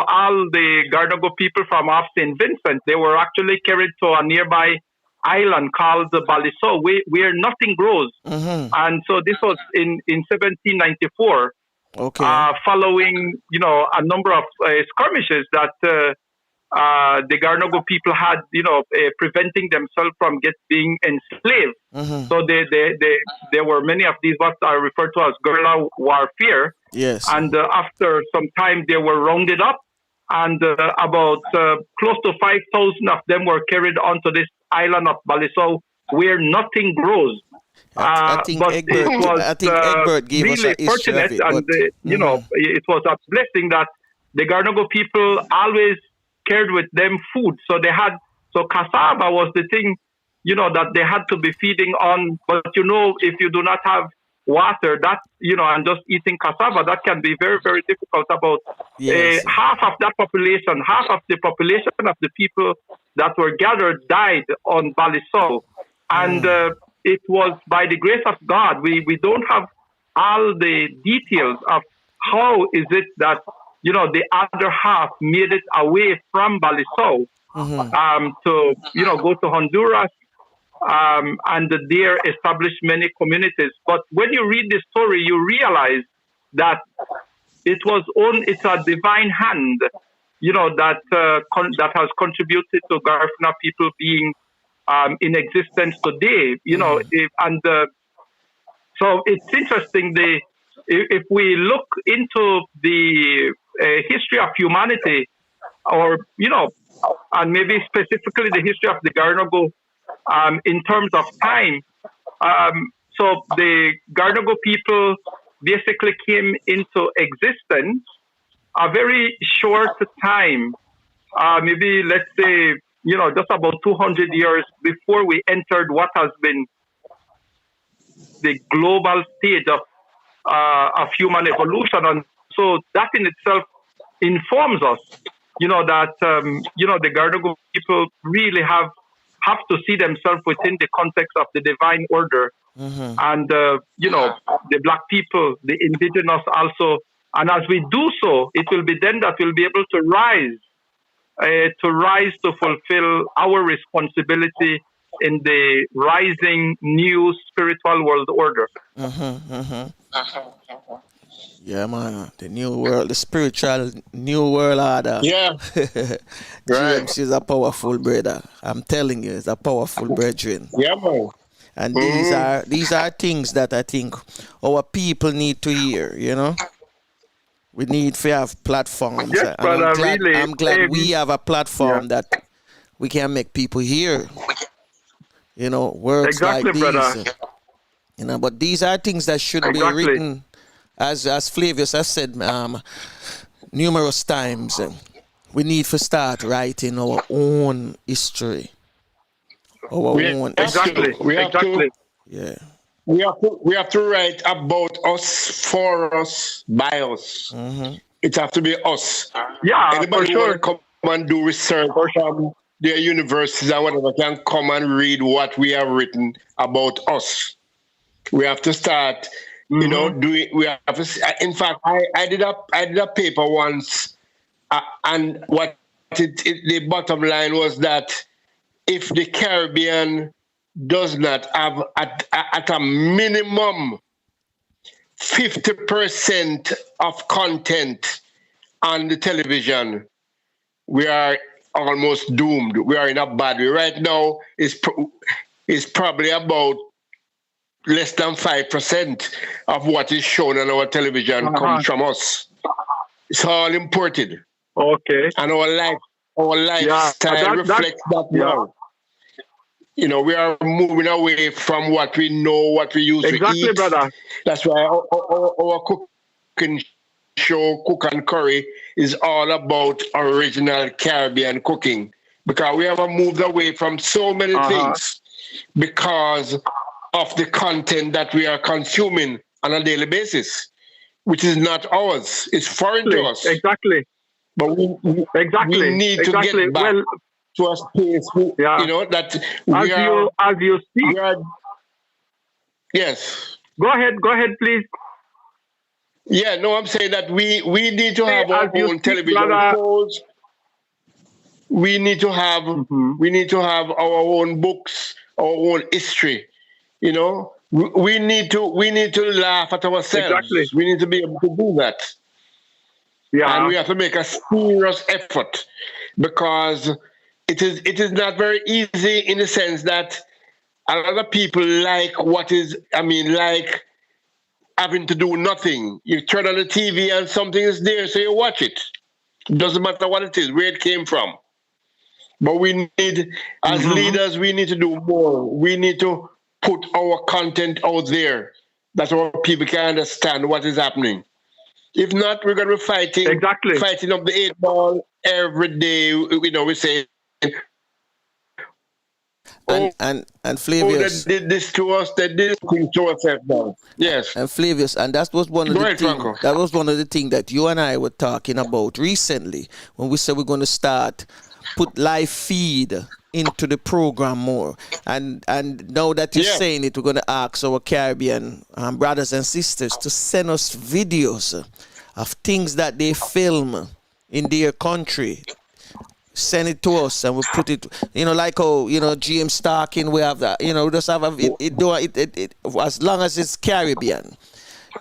all the Garnago people from off St. Vincent. They were actually carried to a nearby island called the Baliso, where nothing grows. And so this was in 1794, following, a number of skirmishes that the Garnago people had, preventing themselves from being enslaved. So there were many of these what are referred to as guerrilla warfare. Yes. And after some time, they were rounded up, and about close to 5,000 of them were carried onto this island of Baliso, where nothing grows. I think Egbert gave really us a history of it. And it was a blessing that the Garnago people always carried with them food. So cassava was the thing, that they had to be feeding on. But if you do not have water, that and just eating cassava, that can be very, very difficult. About half of the population of the people that were gathered died on Baliso. And it was by the grace of God. We don't have all the details of how is it that the other half made it away from Baliso to go to Honduras and there establish many communities. But when you read the story, you realize that it's a divine hand, that has contributed to Garifuna people being in existence today. So it's interesting. If we look into the history of humanity, or and maybe specifically the history of the Garnago, in terms of time, so the Garnago people basically came into existence a very short time, maybe let's say just about 200 years before we entered what has been the global stage of of human evolution, and so that in itself informs us, that the Gardago people really have to see themselves within the context of the divine order, and the black people, the indigenous also, and as we do so, it will be then that we'll be able to rise to fulfill our responsibility in the rising new spiritual world order. Yeah, man. The new world, the spiritual new world order. Yeah. James is a powerful brother. I'm telling you, he's a powerful brethren. Yeah, man. And these are things that I think our people need to hear, We need to have platforms. Yes, but I'm glad we have a platform that we can make people hear. Words exactly, like these. Brother. But these are things that should be written, as Flaivus has said numerous times. We need to start writing our own history. We have to. Yeah. We have to write about us, for us, by us. It has to be us. Yeah, anybody for sure. who come and do research from their universities and whatever can come and read what we have written about us. We have to start, doing. We have to. In fact, I did a paper once, and what the bottom line was that if the Caribbean does not have at a minimum 50% of content on the television, we are almost doomed. We are in a bad way. Right now, it's probably about less than 5% of what is shown on our television comes from us. It's all imported. Okay. And our lifestyle reflects that now. We are moving away from what we know, what we used to eat. Exactly, brother. That's why our cooking show, Cook and Curry, is all about original Caribbean cooking. Because we have moved away from so many things because of the content that we are consuming on a daily basis, which is not ours. It's foreign to us. Exactly. But we need to get back to a space, that we are. As you speak. Yes. Go ahead, please. Yeah, no, I'm saying that we need to have our own television shows. We need to have our own books, our own history. We need to laugh at ourselves. Exactly. We need to be able to do that. Yeah. And we have to make a serious effort, because it is not very easy, in the sense that a lot of people like having to do nothing. You turn on the TV and something is there, so you watch it. It doesn't matter what it is, where it came from. But we need, as leaders, we need to do more. We need to put our content out there that our people can understand what is happening. If not, we're going to be fighting up the 8 ball every day. We say, and Flaivus, they did this to us, they did this to us. Yes. And Flaivus, and that was one of the things. That was one of the things that you and I were talking about recently, when we said we're going to put live feed into the program more. And now that you're saying it, we're going to ask our Caribbean brothers and sisters to send us videos of things that they film in their country. Send it to us and we put it, like how, James talking, we have that, we just have it as long as it's Caribbean.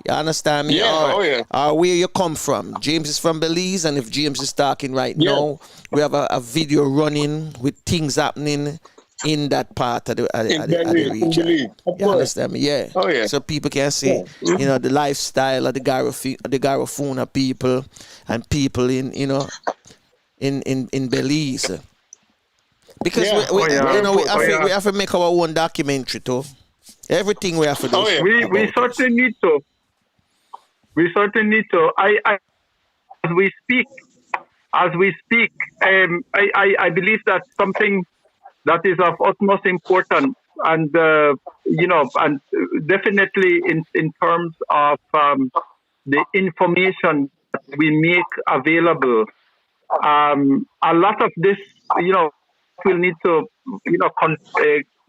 You understand me? Yeah, or where you come from. James is from Belize, and if James is talking right now, we have a video running with things happening in that part of the region. You understand me? Yeah. Oh, yeah. So people can see, the lifestyle of the Garifuna people and people in Belize. Because we have to make our own documentary too. Everything we have to do. We certainly need to. As we speak, I believe that something that is of utmost importance and and definitely in terms of the information that we make available. A lot of this, will need to,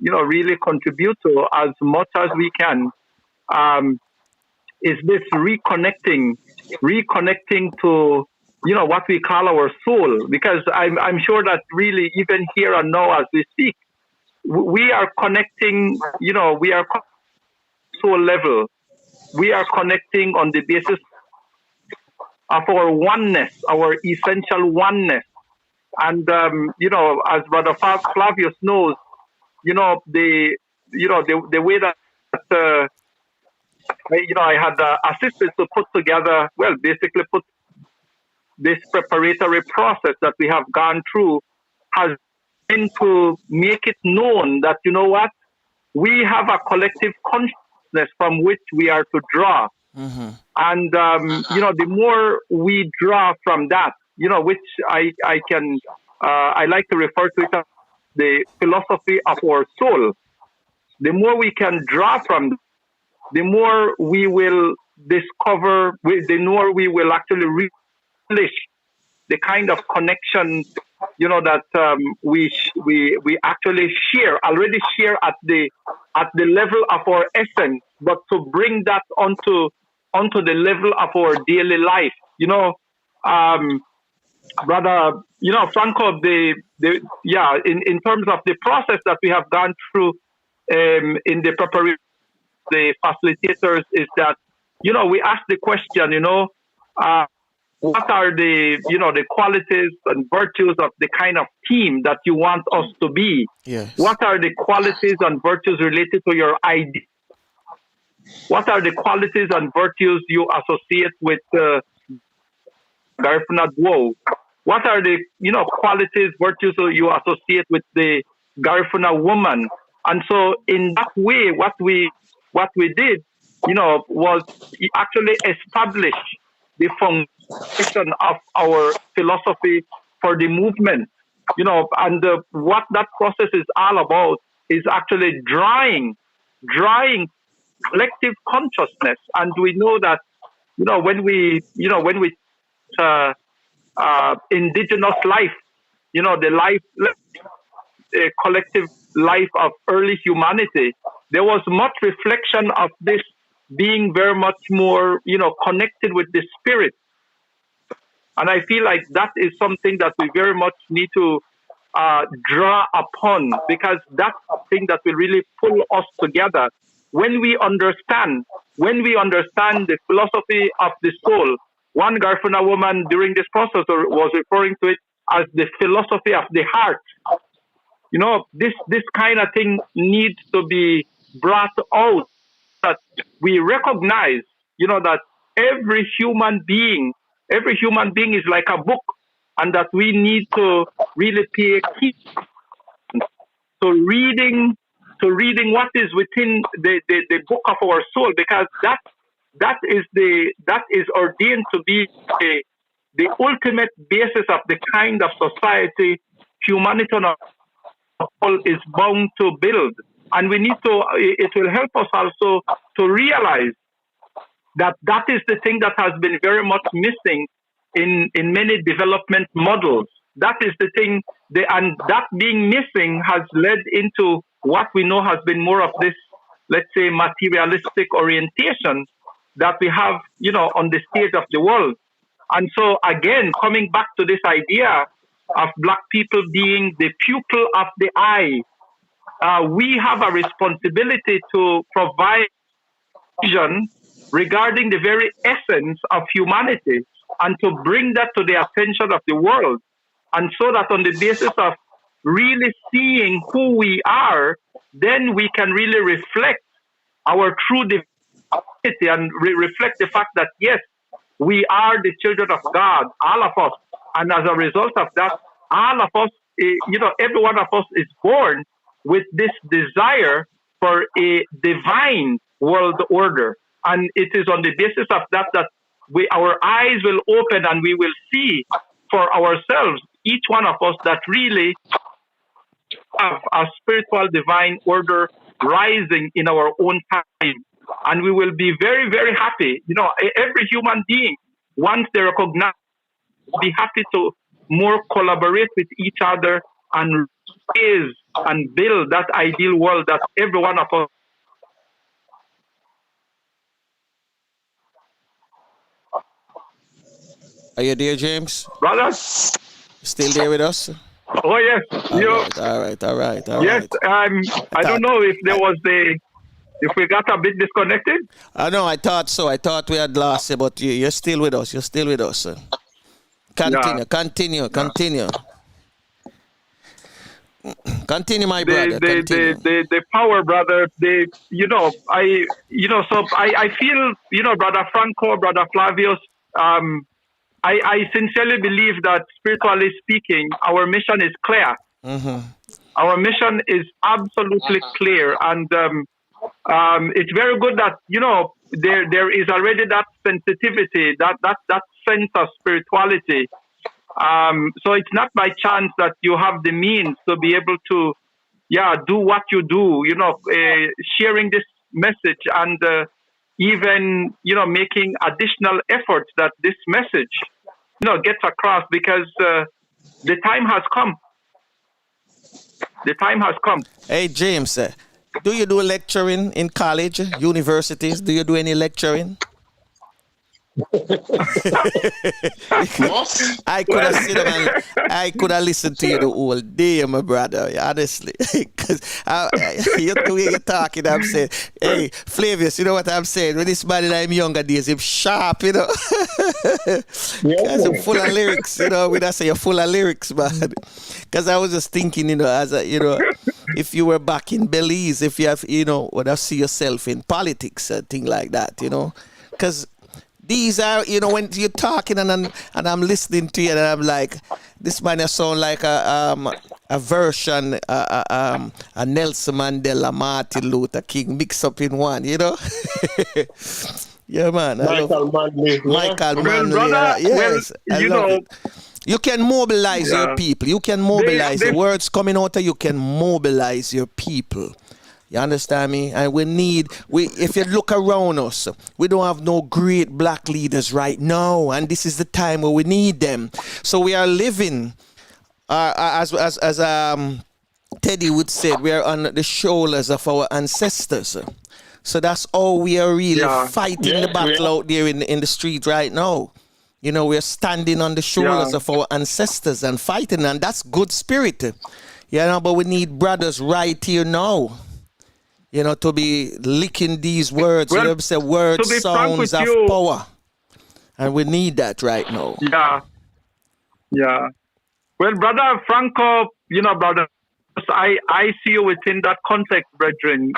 really contribute to as much as we can. Is this reconnecting to, what we call our soul? Because I'm sure that really even here and now as we speak, we are connecting. We are soul level. We are connecting on the basis of our oneness, our essential oneness. And as Brother Flavius knows, the way that I had assisted to put together, basically put this preparatory process that we have gone through, has been to make it known that, we have a collective consciousness from which we are to draw. Mm-hmm. And, the more we draw from that, which I like to refer to it as the philosophy of our soul. The more we can draw from, the more we will discover, the more we will actually relish the kind of connection, that we actually already share at the level of our essence, but to bring that onto the level of our daily life, Brother, Franco, in terms of the process that we have gone through in the preparation, the facilitators, is that, we ask the question, what are the qualities and virtues of the kind of team that you want us to be? Yes. What are the qualities and virtues related to your idea? What are the qualities and virtues you associate with Garifuna Duo? What are the qualities, virtues you associate with the Garifuna woman? And so in that way, what we did, was actually establish the foundation of our philosophy for the movement. And what that process is all about is actually drawing collective consciousness. And we know that, when we indigenous life, the life, collective life of early humanity, there was much reflection of this being very much more, connected with the spirit. And I feel like that is something that we very much need to draw upon, because that's something that will really pull us together. When we understand the philosophy of the soul, one Garifuna woman during this process was referring to it as the philosophy of the heart. This kind of thing needs to be brought out, that we recognize, that every human being is like a book, and that we need to really pay heed to reading what is within the book of our soul, because that is ordained to be the ultimate basis of the kind of society humanity is bound to build. And we need to, it will help us also to realize that is the thing that has been very much missing in many development models. That is the thing, and that being missing has led into what we know has been more of this, let's say, materialistic orientation that we have, on the stage of the world. And so again, coming back to this idea of Black people being the pupil of the eye, we have a responsibility to provide vision regarding the very essence of humanity, and to bring that to the attention of the world. And so that on the basis of really seeing who we are, then we can really reflect our true divinity and reflect the fact that, yes, we are the children of God, all of us. And as a result of that, all of us, every one of us is born with this desire for a divine world order. And it is on the basis of that our eyes will open, and we will see for ourselves, each one of us, that really have a spiritual divine order rising in our own time. And we will be very, very happy. Every human being, once they recognize, be happy to more collaborate with each other and raise and build that ideal world that every one of us. Are you there, James? Brother? Still there with us? Oh, yes. All right. Yes, I don't know if if we got a bit disconnected. No, I thought so. I thought we had lost you, but you're still with us. Continue. Continue, my brother. The power, brother. So I feel, Brother Franco, Brother Flaivus. I sincerely believe that, spiritually speaking, our mission is clear. Mm-hmm. Our mission is absolutely clear, and it's very good that there is already that sensitivity, that sense of spirituality. So it's not by chance that you have the means to be able to, do what you do. Sharing this message and even making additional efforts that this message gets across, because the time has come. The time has come. Hey, James, do you do lecturing in college, universities? Do you do any lecturing? I could have listened to you the whole day, my brother, honestly. Because the way you're talking, I'm saying, hey, Flaivus, you know what I'm saying? When this man in my younger days, he's sharp, Because I'm full of lyrics, when I say you're full of lyrics, man. Because I was just thinking, if you were back in Belize, if you have, would have see yourself in politics and things like that, Because these are, when you're talking and I'm listening to you, and I'm like, this man sound like a version, a Nelson Mandela, Martin Luther King mixed up in one, Yeah, man. Michael Manley. Michael Manley. Yes. You can mobilize your people. You can mobilize the words coming out of you can mobilize your people. You understand me? And if you look around us, we don't have no great black leaders right now. And this is the time where we need them. So we are living, as Teddy would say, we are on the shoulders of our ancestors. So that's all we are really fighting the battle out there in the street right now. We're standing on the shoulders of our ancestors and fighting. And that's good spirit. But we need brothers right here now. To be licking these words. Words, sounds of power. And we need that right now. Yeah. Well, Brother Franco, brother, I see you within that context, brethren.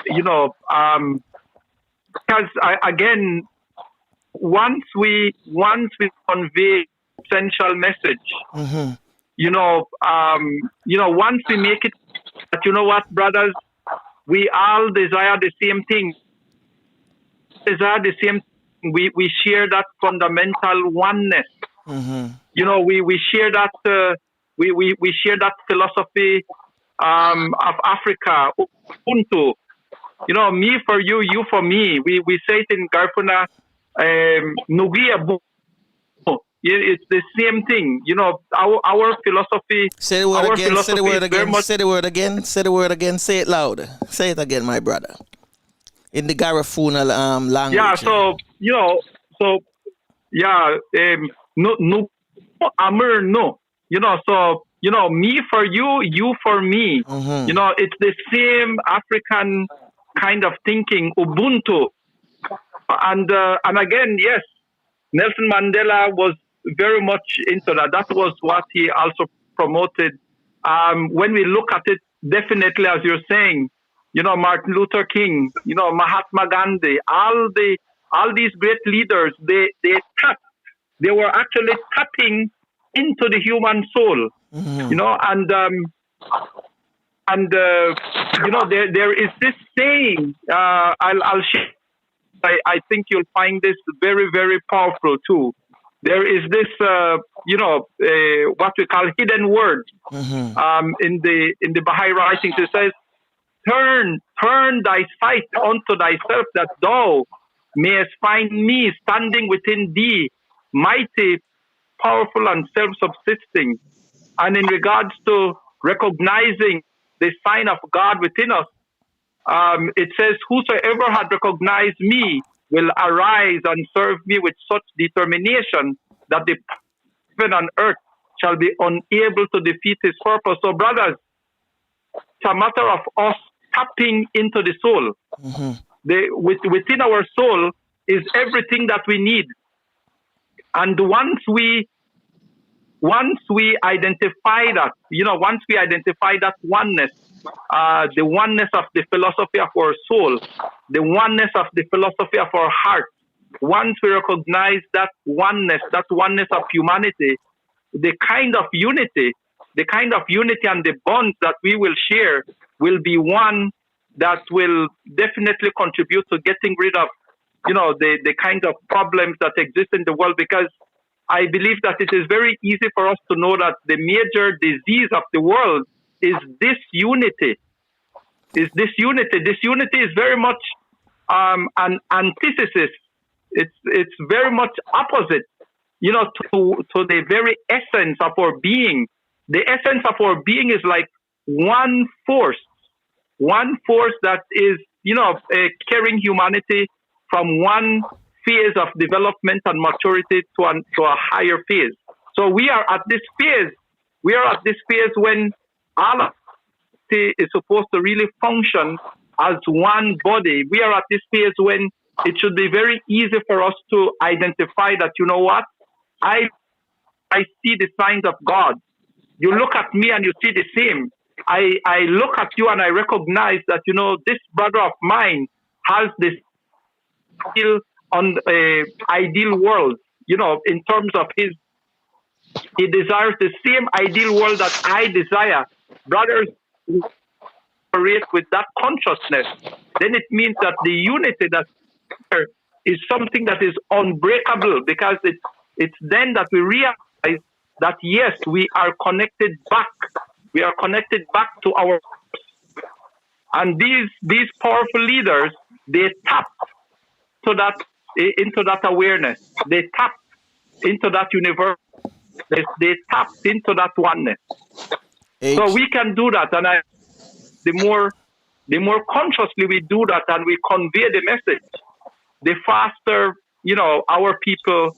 Because again, once we convey essential message, mm-hmm. Once we make it, that what, brothers, we all desire the same thing. We share that fundamental oneness. Mm-hmm. We share that. We share that philosophy of Africa, Ubuntu. Me for you, you for me. We say it in Garifuna, Nugia. It's the same thing. Our philosophy. Say the word again. Say the word again. Say the word again. Say the word again. Say it louder. Say it again, my brother. In the Garifuna language. Yeah. So no, amur no. So me for you, you for me. Mm-hmm. It's the same African kind of thinking, Ubuntu, and again, yes, Nelson Mandela was very much into that. That was what he also promoted. When we look at it, definitely, as you're saying, Martin Luther King, Mahatma Gandhi, all these great leaders, they were actually tapping into the human soul, mm-hmm. There is this saying. I'll share. I think you'll find this very, very powerful too. There is this, what we call hidden word, mm-hmm. in the Baha'i writings. It says, turn thy sight unto thyself, that thou mayest find me standing within thee, mighty, powerful, and self-subsisting. And in regards to recognizing the sign of God within us, it says, whosoever had recognized me will arise and serve me with such determination that the heaven and earth shall be unable to defeat his purpose. So, brothers, it's a matter of us tapping into the soul. Within our soul is everything that we need. And once we identify that, once we identify that oneness, the oneness of the philosophy of our soul, the oneness of the philosophy of our heart, once we recognize that oneness of humanity, the kind of unity and the bonds that we will share will be one that will definitely contribute to getting rid of, the kind of problems that exist in the world. Because I believe that it is very easy for us to know that the major disease of the world is disunity. This unity is very much an antithesis. It's very much opposite, to the very essence of our being. The essence of our being is like one force that is, carrying humanity from one phase of development and maturity to a higher phase. So we are at this phase. When all of it is supposed to really function as one body. We are at this phase when it should be very easy for us to identify that, I see the signs of God. You look at me and you see the same. I look at you and I recognize that, this brother of mine has this ideal world, in terms of he desires the same ideal world that I desire. Brothers operate with that consciousness, then it means that the unity that is something that is unbreakable, because it's then that we realize that yes, we are connected back. We are connected back to our, and these powerful leaders, they tap into that awareness. They tap into that universe. They tap into that oneness. So we can do that, and the more consciously we do that and we convey the message, the faster our people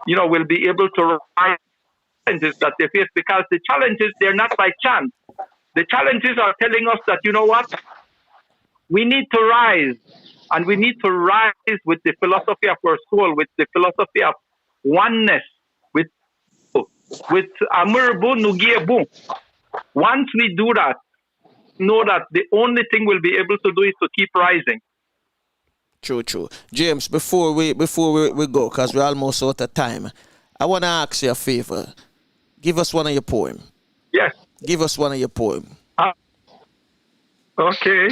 will be able to rise challenges that they face, because the challenges, they're not by chance. The challenges are telling us that we need to rise, and we need to rise with the philosophy of our soul, with the philosophy of oneness, with Amurbu Nugiebu. Once we do that, know that the only thing we'll be able to do is to keep rising. True. James, before we go, because we're almost out of time, I want to ask you a favor. Give us one of your poems. Yes. Give us one of your poems. Okay.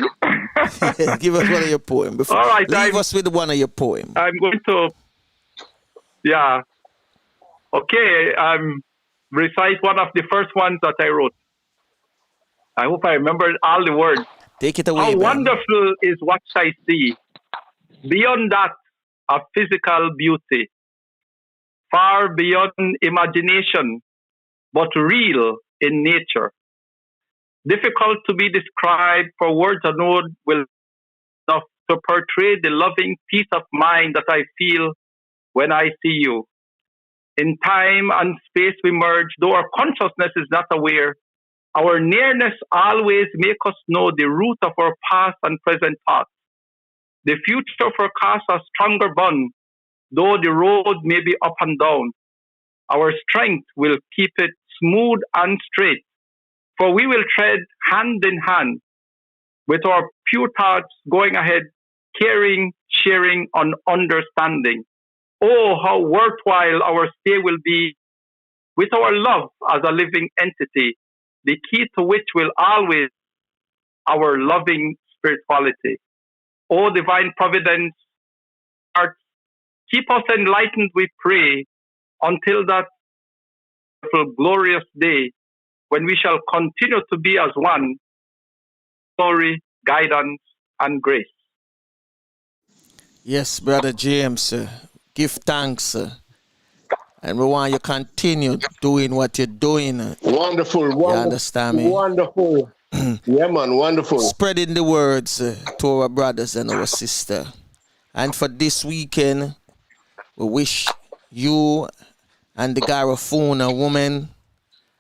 Give us one of your poems. All right. Leave us with one of your poems. I'm going to, yeah. Okay. Recite one of the first ones that I wrote. I hope I remember all the words. Take it away. How wonderful is what I see, beyond that of physical beauty, far beyond imagination, but real in nature. Difficult to be described, for words alone will enough to portray the loving peace of mind that I feel when I see you. In time and space we merge, though our consciousness is not aware. Our nearness always makes us know the root of our past and present thoughts. The future forecasts a stronger bond, though the road may be up and down. Our strength will keep it smooth and straight, for we will tread hand in hand with our pure thoughts going ahead, caring, sharing, and understanding. Oh, how worthwhile our stay will be with our love as a living entity, the key to which will always our loving spirituality. O divine providence, keep us enlightened, we pray, until that glorious day when we shall continue to be as one. Glory guidance, and grace. Yes, Brother James, give thanks. And we want you to continue doing what you're doing. Wonderful. You understand me? Wonderful. Yeah, man, wonderful. Spreading the words to our brothers and our sisters. And for this weekend, we wish you and the Garifuna woman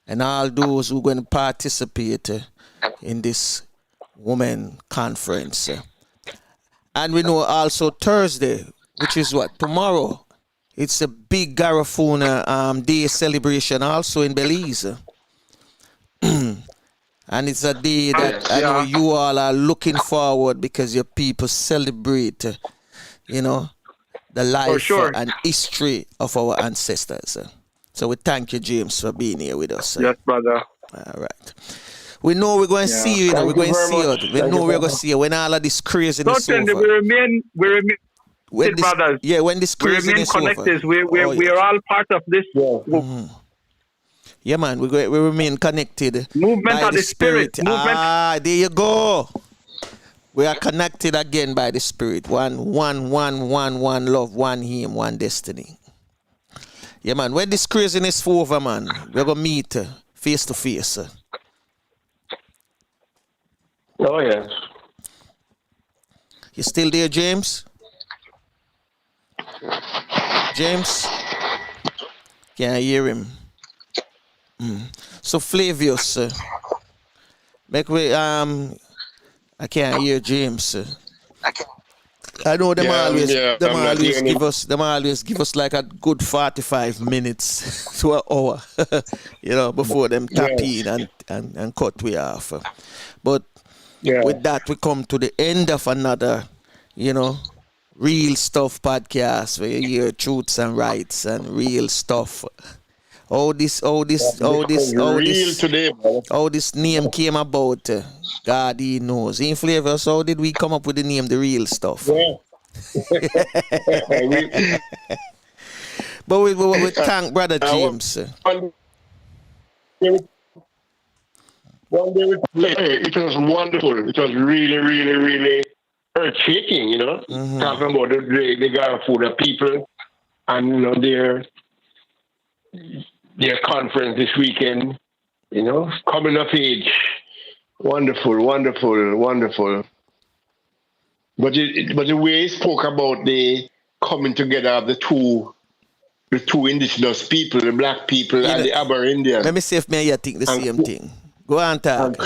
and all those who are going to participate in this women conference. And we know also Thursday, which is what? Tomorrow. It's a big Garifuna Day celebration also in Belize. And it's a day that I know you all are looking forward because your people celebrate, the life and history of our ancestors. So we thank you, James, for being here with us. Yes, brother. All right. We know we're going to see you. We're going to see you. We know we're going to see you when all of this craziness is over. We remain brothers. Yeah, when this craziness is over. We are all part of this. Yeah, man, we remain connected. Movement of the spirit. There you go. We are connected again by the spirit. One love, one hymn, one destiny. Yeah, man, when this craziness is over, man, we're going to meet face to face. Oh, yes. You still there, James? James? Can't hear him. So Flaivus, I can't hear James. I know them always give us like a good 45 minutes to an hour, before them tap in and cut we off. But with that, we come to the end of another, real stuff podcast where you hear truths and rights and real stuff. All this name came about. God, he knows. In Flaivus, how did we come up with the name, the real stuff? Yeah. But we thank Brother James. One day it was wonderful. It was really, really, really earth-shaking, talking about the Garifuna people and, their conference this weekend, coming of age. Wonderful, wonderful, wonderful. But the way he spoke about the coming together of the two indigenous people, the black people and the Aboriginals. Let me see if me think the same thing. Go on, talk. And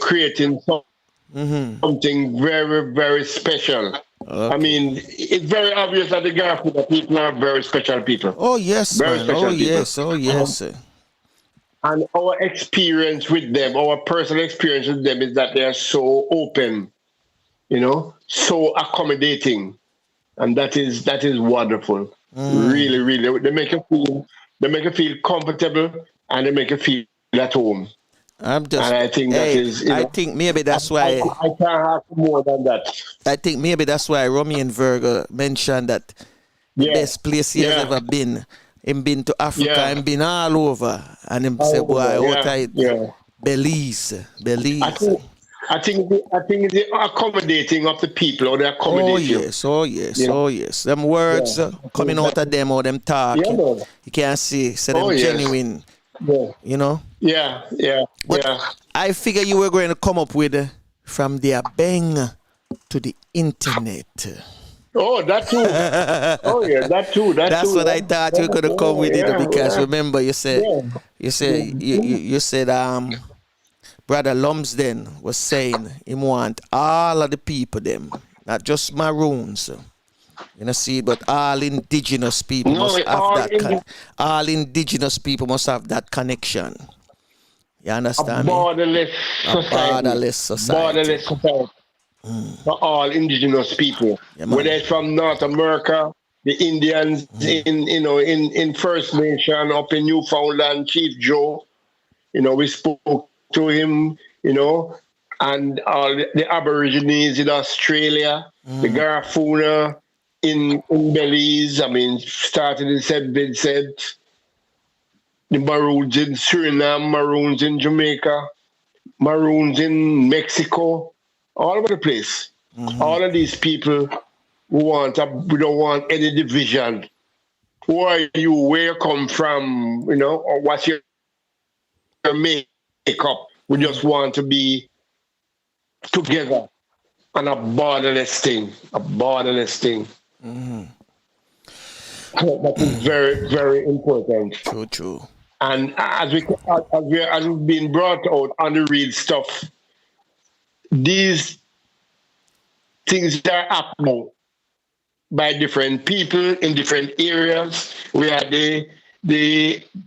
creating something very, very special. Okay. I mean, it's very obvious that the Garifuna people are very special people. Oh, yes, very man. Special Oh, yes. And our experience with them, our personal experience with them is that they are so open, so accommodating. And that is wonderful. Really, really. They make you feel comfortable and they make you feel at home. I think maybe that's why I can't have more than that. I think maybe that's why Romy and Virgo mentioned that the best place he has ever been. Him been to Africa and been all over. And him say, boy, Belize. I think it's the accommodating of the people or the accommodation. Oh yes. Them words coming out of them or them talk. You can't say them genuine. But I figure you were going to come up with from the bang to the internet. Oh, that too. That too. That's what I thought you were going to come with it because remember you said Brother Lumsden was saying he want all of the people them, not just Maroons. But all indigenous people must have that. All indigenous people must have that connection. You understand? A borderless society. For all indigenous people, whether it's from North America, the Indians in First Nation up in Newfoundland, Chief Joe. We spoke to him. And all the Aborigines in Australia, the Garifuna in Belize, started in St. Vincent, the Maroons in Suriname, Maroons in Jamaica, Maroons in Mexico, all over the place. All of these people we don't want any division. Who are you? Where you come from? Or what's your makeup? We just want to be together on a borderless thing. That is very, very important. True. And as we've been brought out on the real stuff, these things are happening by different people in different areas. We had the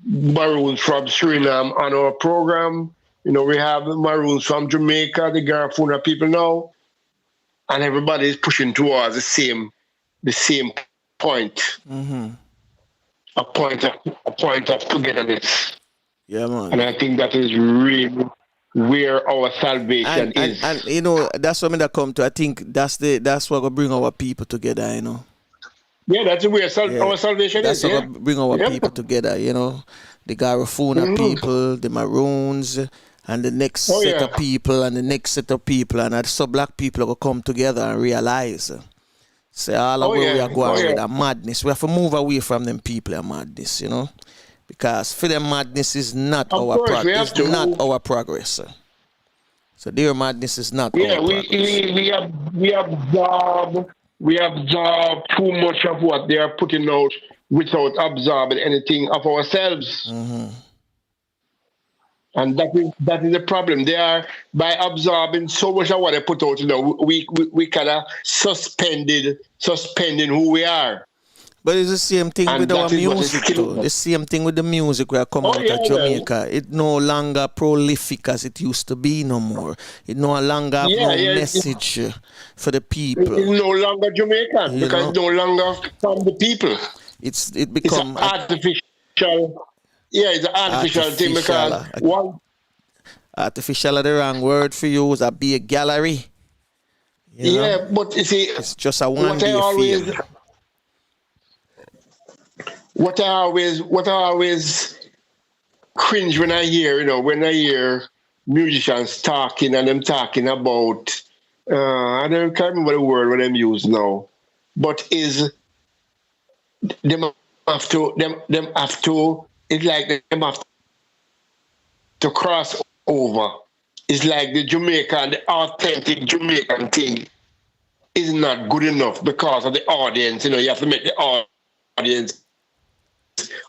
Maroons from Suriname on our program. We have the Maroons from Jamaica, the Garifuna people now, and everybody is pushing towards the same point. A point of togetherness. Yeah, man. And I think that is really where our salvation is. And that's what that come to. I think that's what will bring our people together, Yeah, that's where our salvation is. That's what will bring our people together, The Garifuna people, the Maroons, and the next set of people, and the next set of people, and so black people will come together and realize. Say all of where we are going with that madness. We have to move away from them people and madness, because for them madness is not our progress. It's not our progress. So their madness is not our progress. We absorb too much of what they are putting out without absorbing anything of ourselves. And that is the problem. They are, by absorbing so much of what they put out, we kind of suspending who we are. But it's the same thing with our music too. The same thing with the music we come out of Jamaica. It no longer prolific as it used to be no more. It no longer have message for the people. It's no longer Jamaican because it's no longer from the people. It become artificial. Yeah, it's an artificial thing because artificial is the wrong word for you. It's a big gallery. But you see, it's just a one-day feel. What I always cringe when I hear musicians talking and them talking about I can't remember the word what them use now, but is them have to it's like them have to cross over. It's like the authentic Jamaican thing is not good enough because of the audience. You have to make the audience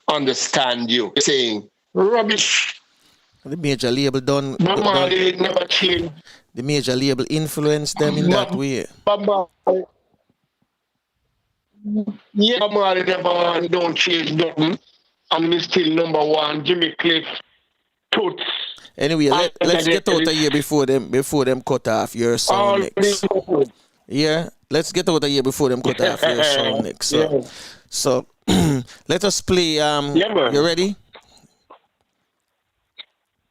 understand you. You're saying rubbish. The major label never changed. The major label influenced them in that way. Marley never don't change nothing. And we still number one, Jimmy Cliff, Toots. Anyway, let's get out of here before them cut off your song next. Yeah, let's get out of here before them cut off your song next. So let us play. You ready?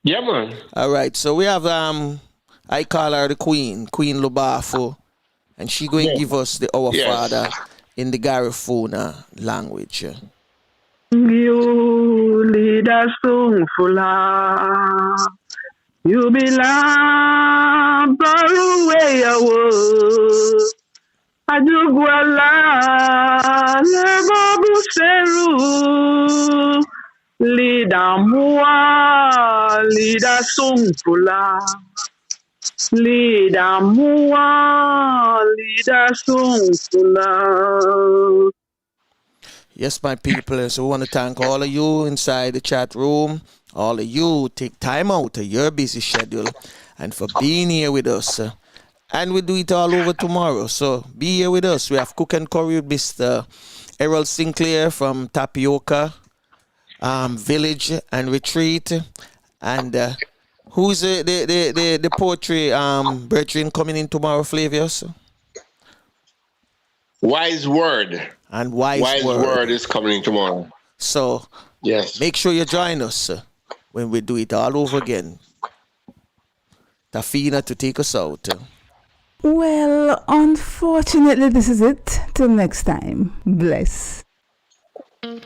Yeah, man. All right. So we have I call her the Queen Lubafo, and she going to give us the Our Father in the Garifuna language. You lead us song fulla. You belong far away away. Adugwala lebabu seru. Lida mua, lida song fulla. Lida mua, lida song fulla. Yes, my people, so we want to thank all of you inside the chat room. All of you take time out of your busy schedule and for being here with us. And we do it all over tomorrow. So be here with us. We have Cook and Curry with Mr. Errol Sinclair from Tapioca Village and Retreat. And who's the poetry brethren coming in tomorrow, Flaivus? Wise Word. And Wise Word is coming tomorrow. So make sure you join us when we do it all over again. Tafina to take us out. Well, unfortunately, this is it. Till next time. Bless. Hey,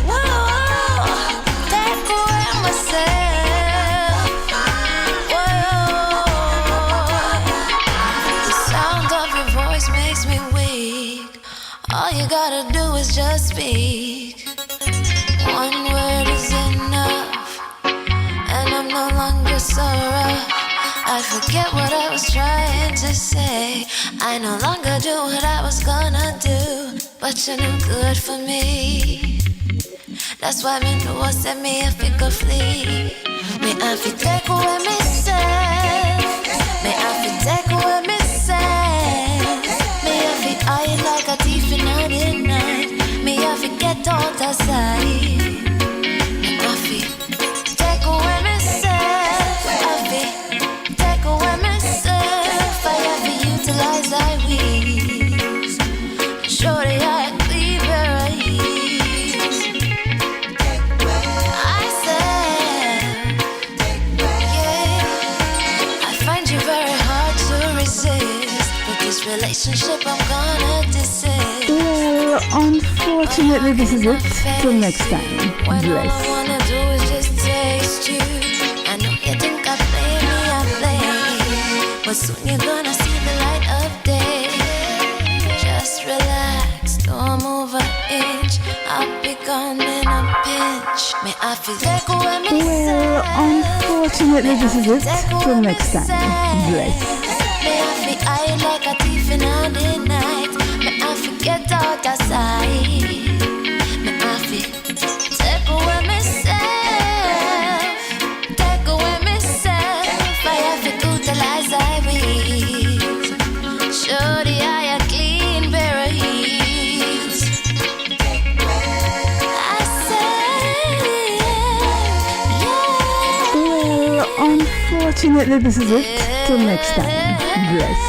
whoa. voice makes me weak. All you gotta do is just speak. One word is enough, and I'm no longer so rough. I forget what I was trying to say. I no longer do what I was gonna do, but you knew good for me. That's why me know set me if it go flee. Me I fi take away me say. Me I fi take away me say. Me I fi hide like a thief in the night. Me I fi get out of sight. Me I fi take away me say. I fi take away me say. I have to utilize thy wings. Surely I cleave your eyes. I said, yeah, I find you very hard to resist, but this relationship I'm gonna desist. Well, unfortunately, this is it. Till next time. When all I Bless. wanna do is just taste you. I know you think I play me, I play, but soon you're gonna see the light of day. Just relax, don't move an inch. I'll be gone in a pinch. May I feel take away me. Well, unfortunately, this is it. Till next time. Bless. May I feel hide like a thief in the night. May I forget out of sight. May I feel take away myself. Take away myself. I have to utilize I wheels. Show the eye a clean pair of heels. I say, yeah. Well, unfortunately, this is it. Till next time. Bless.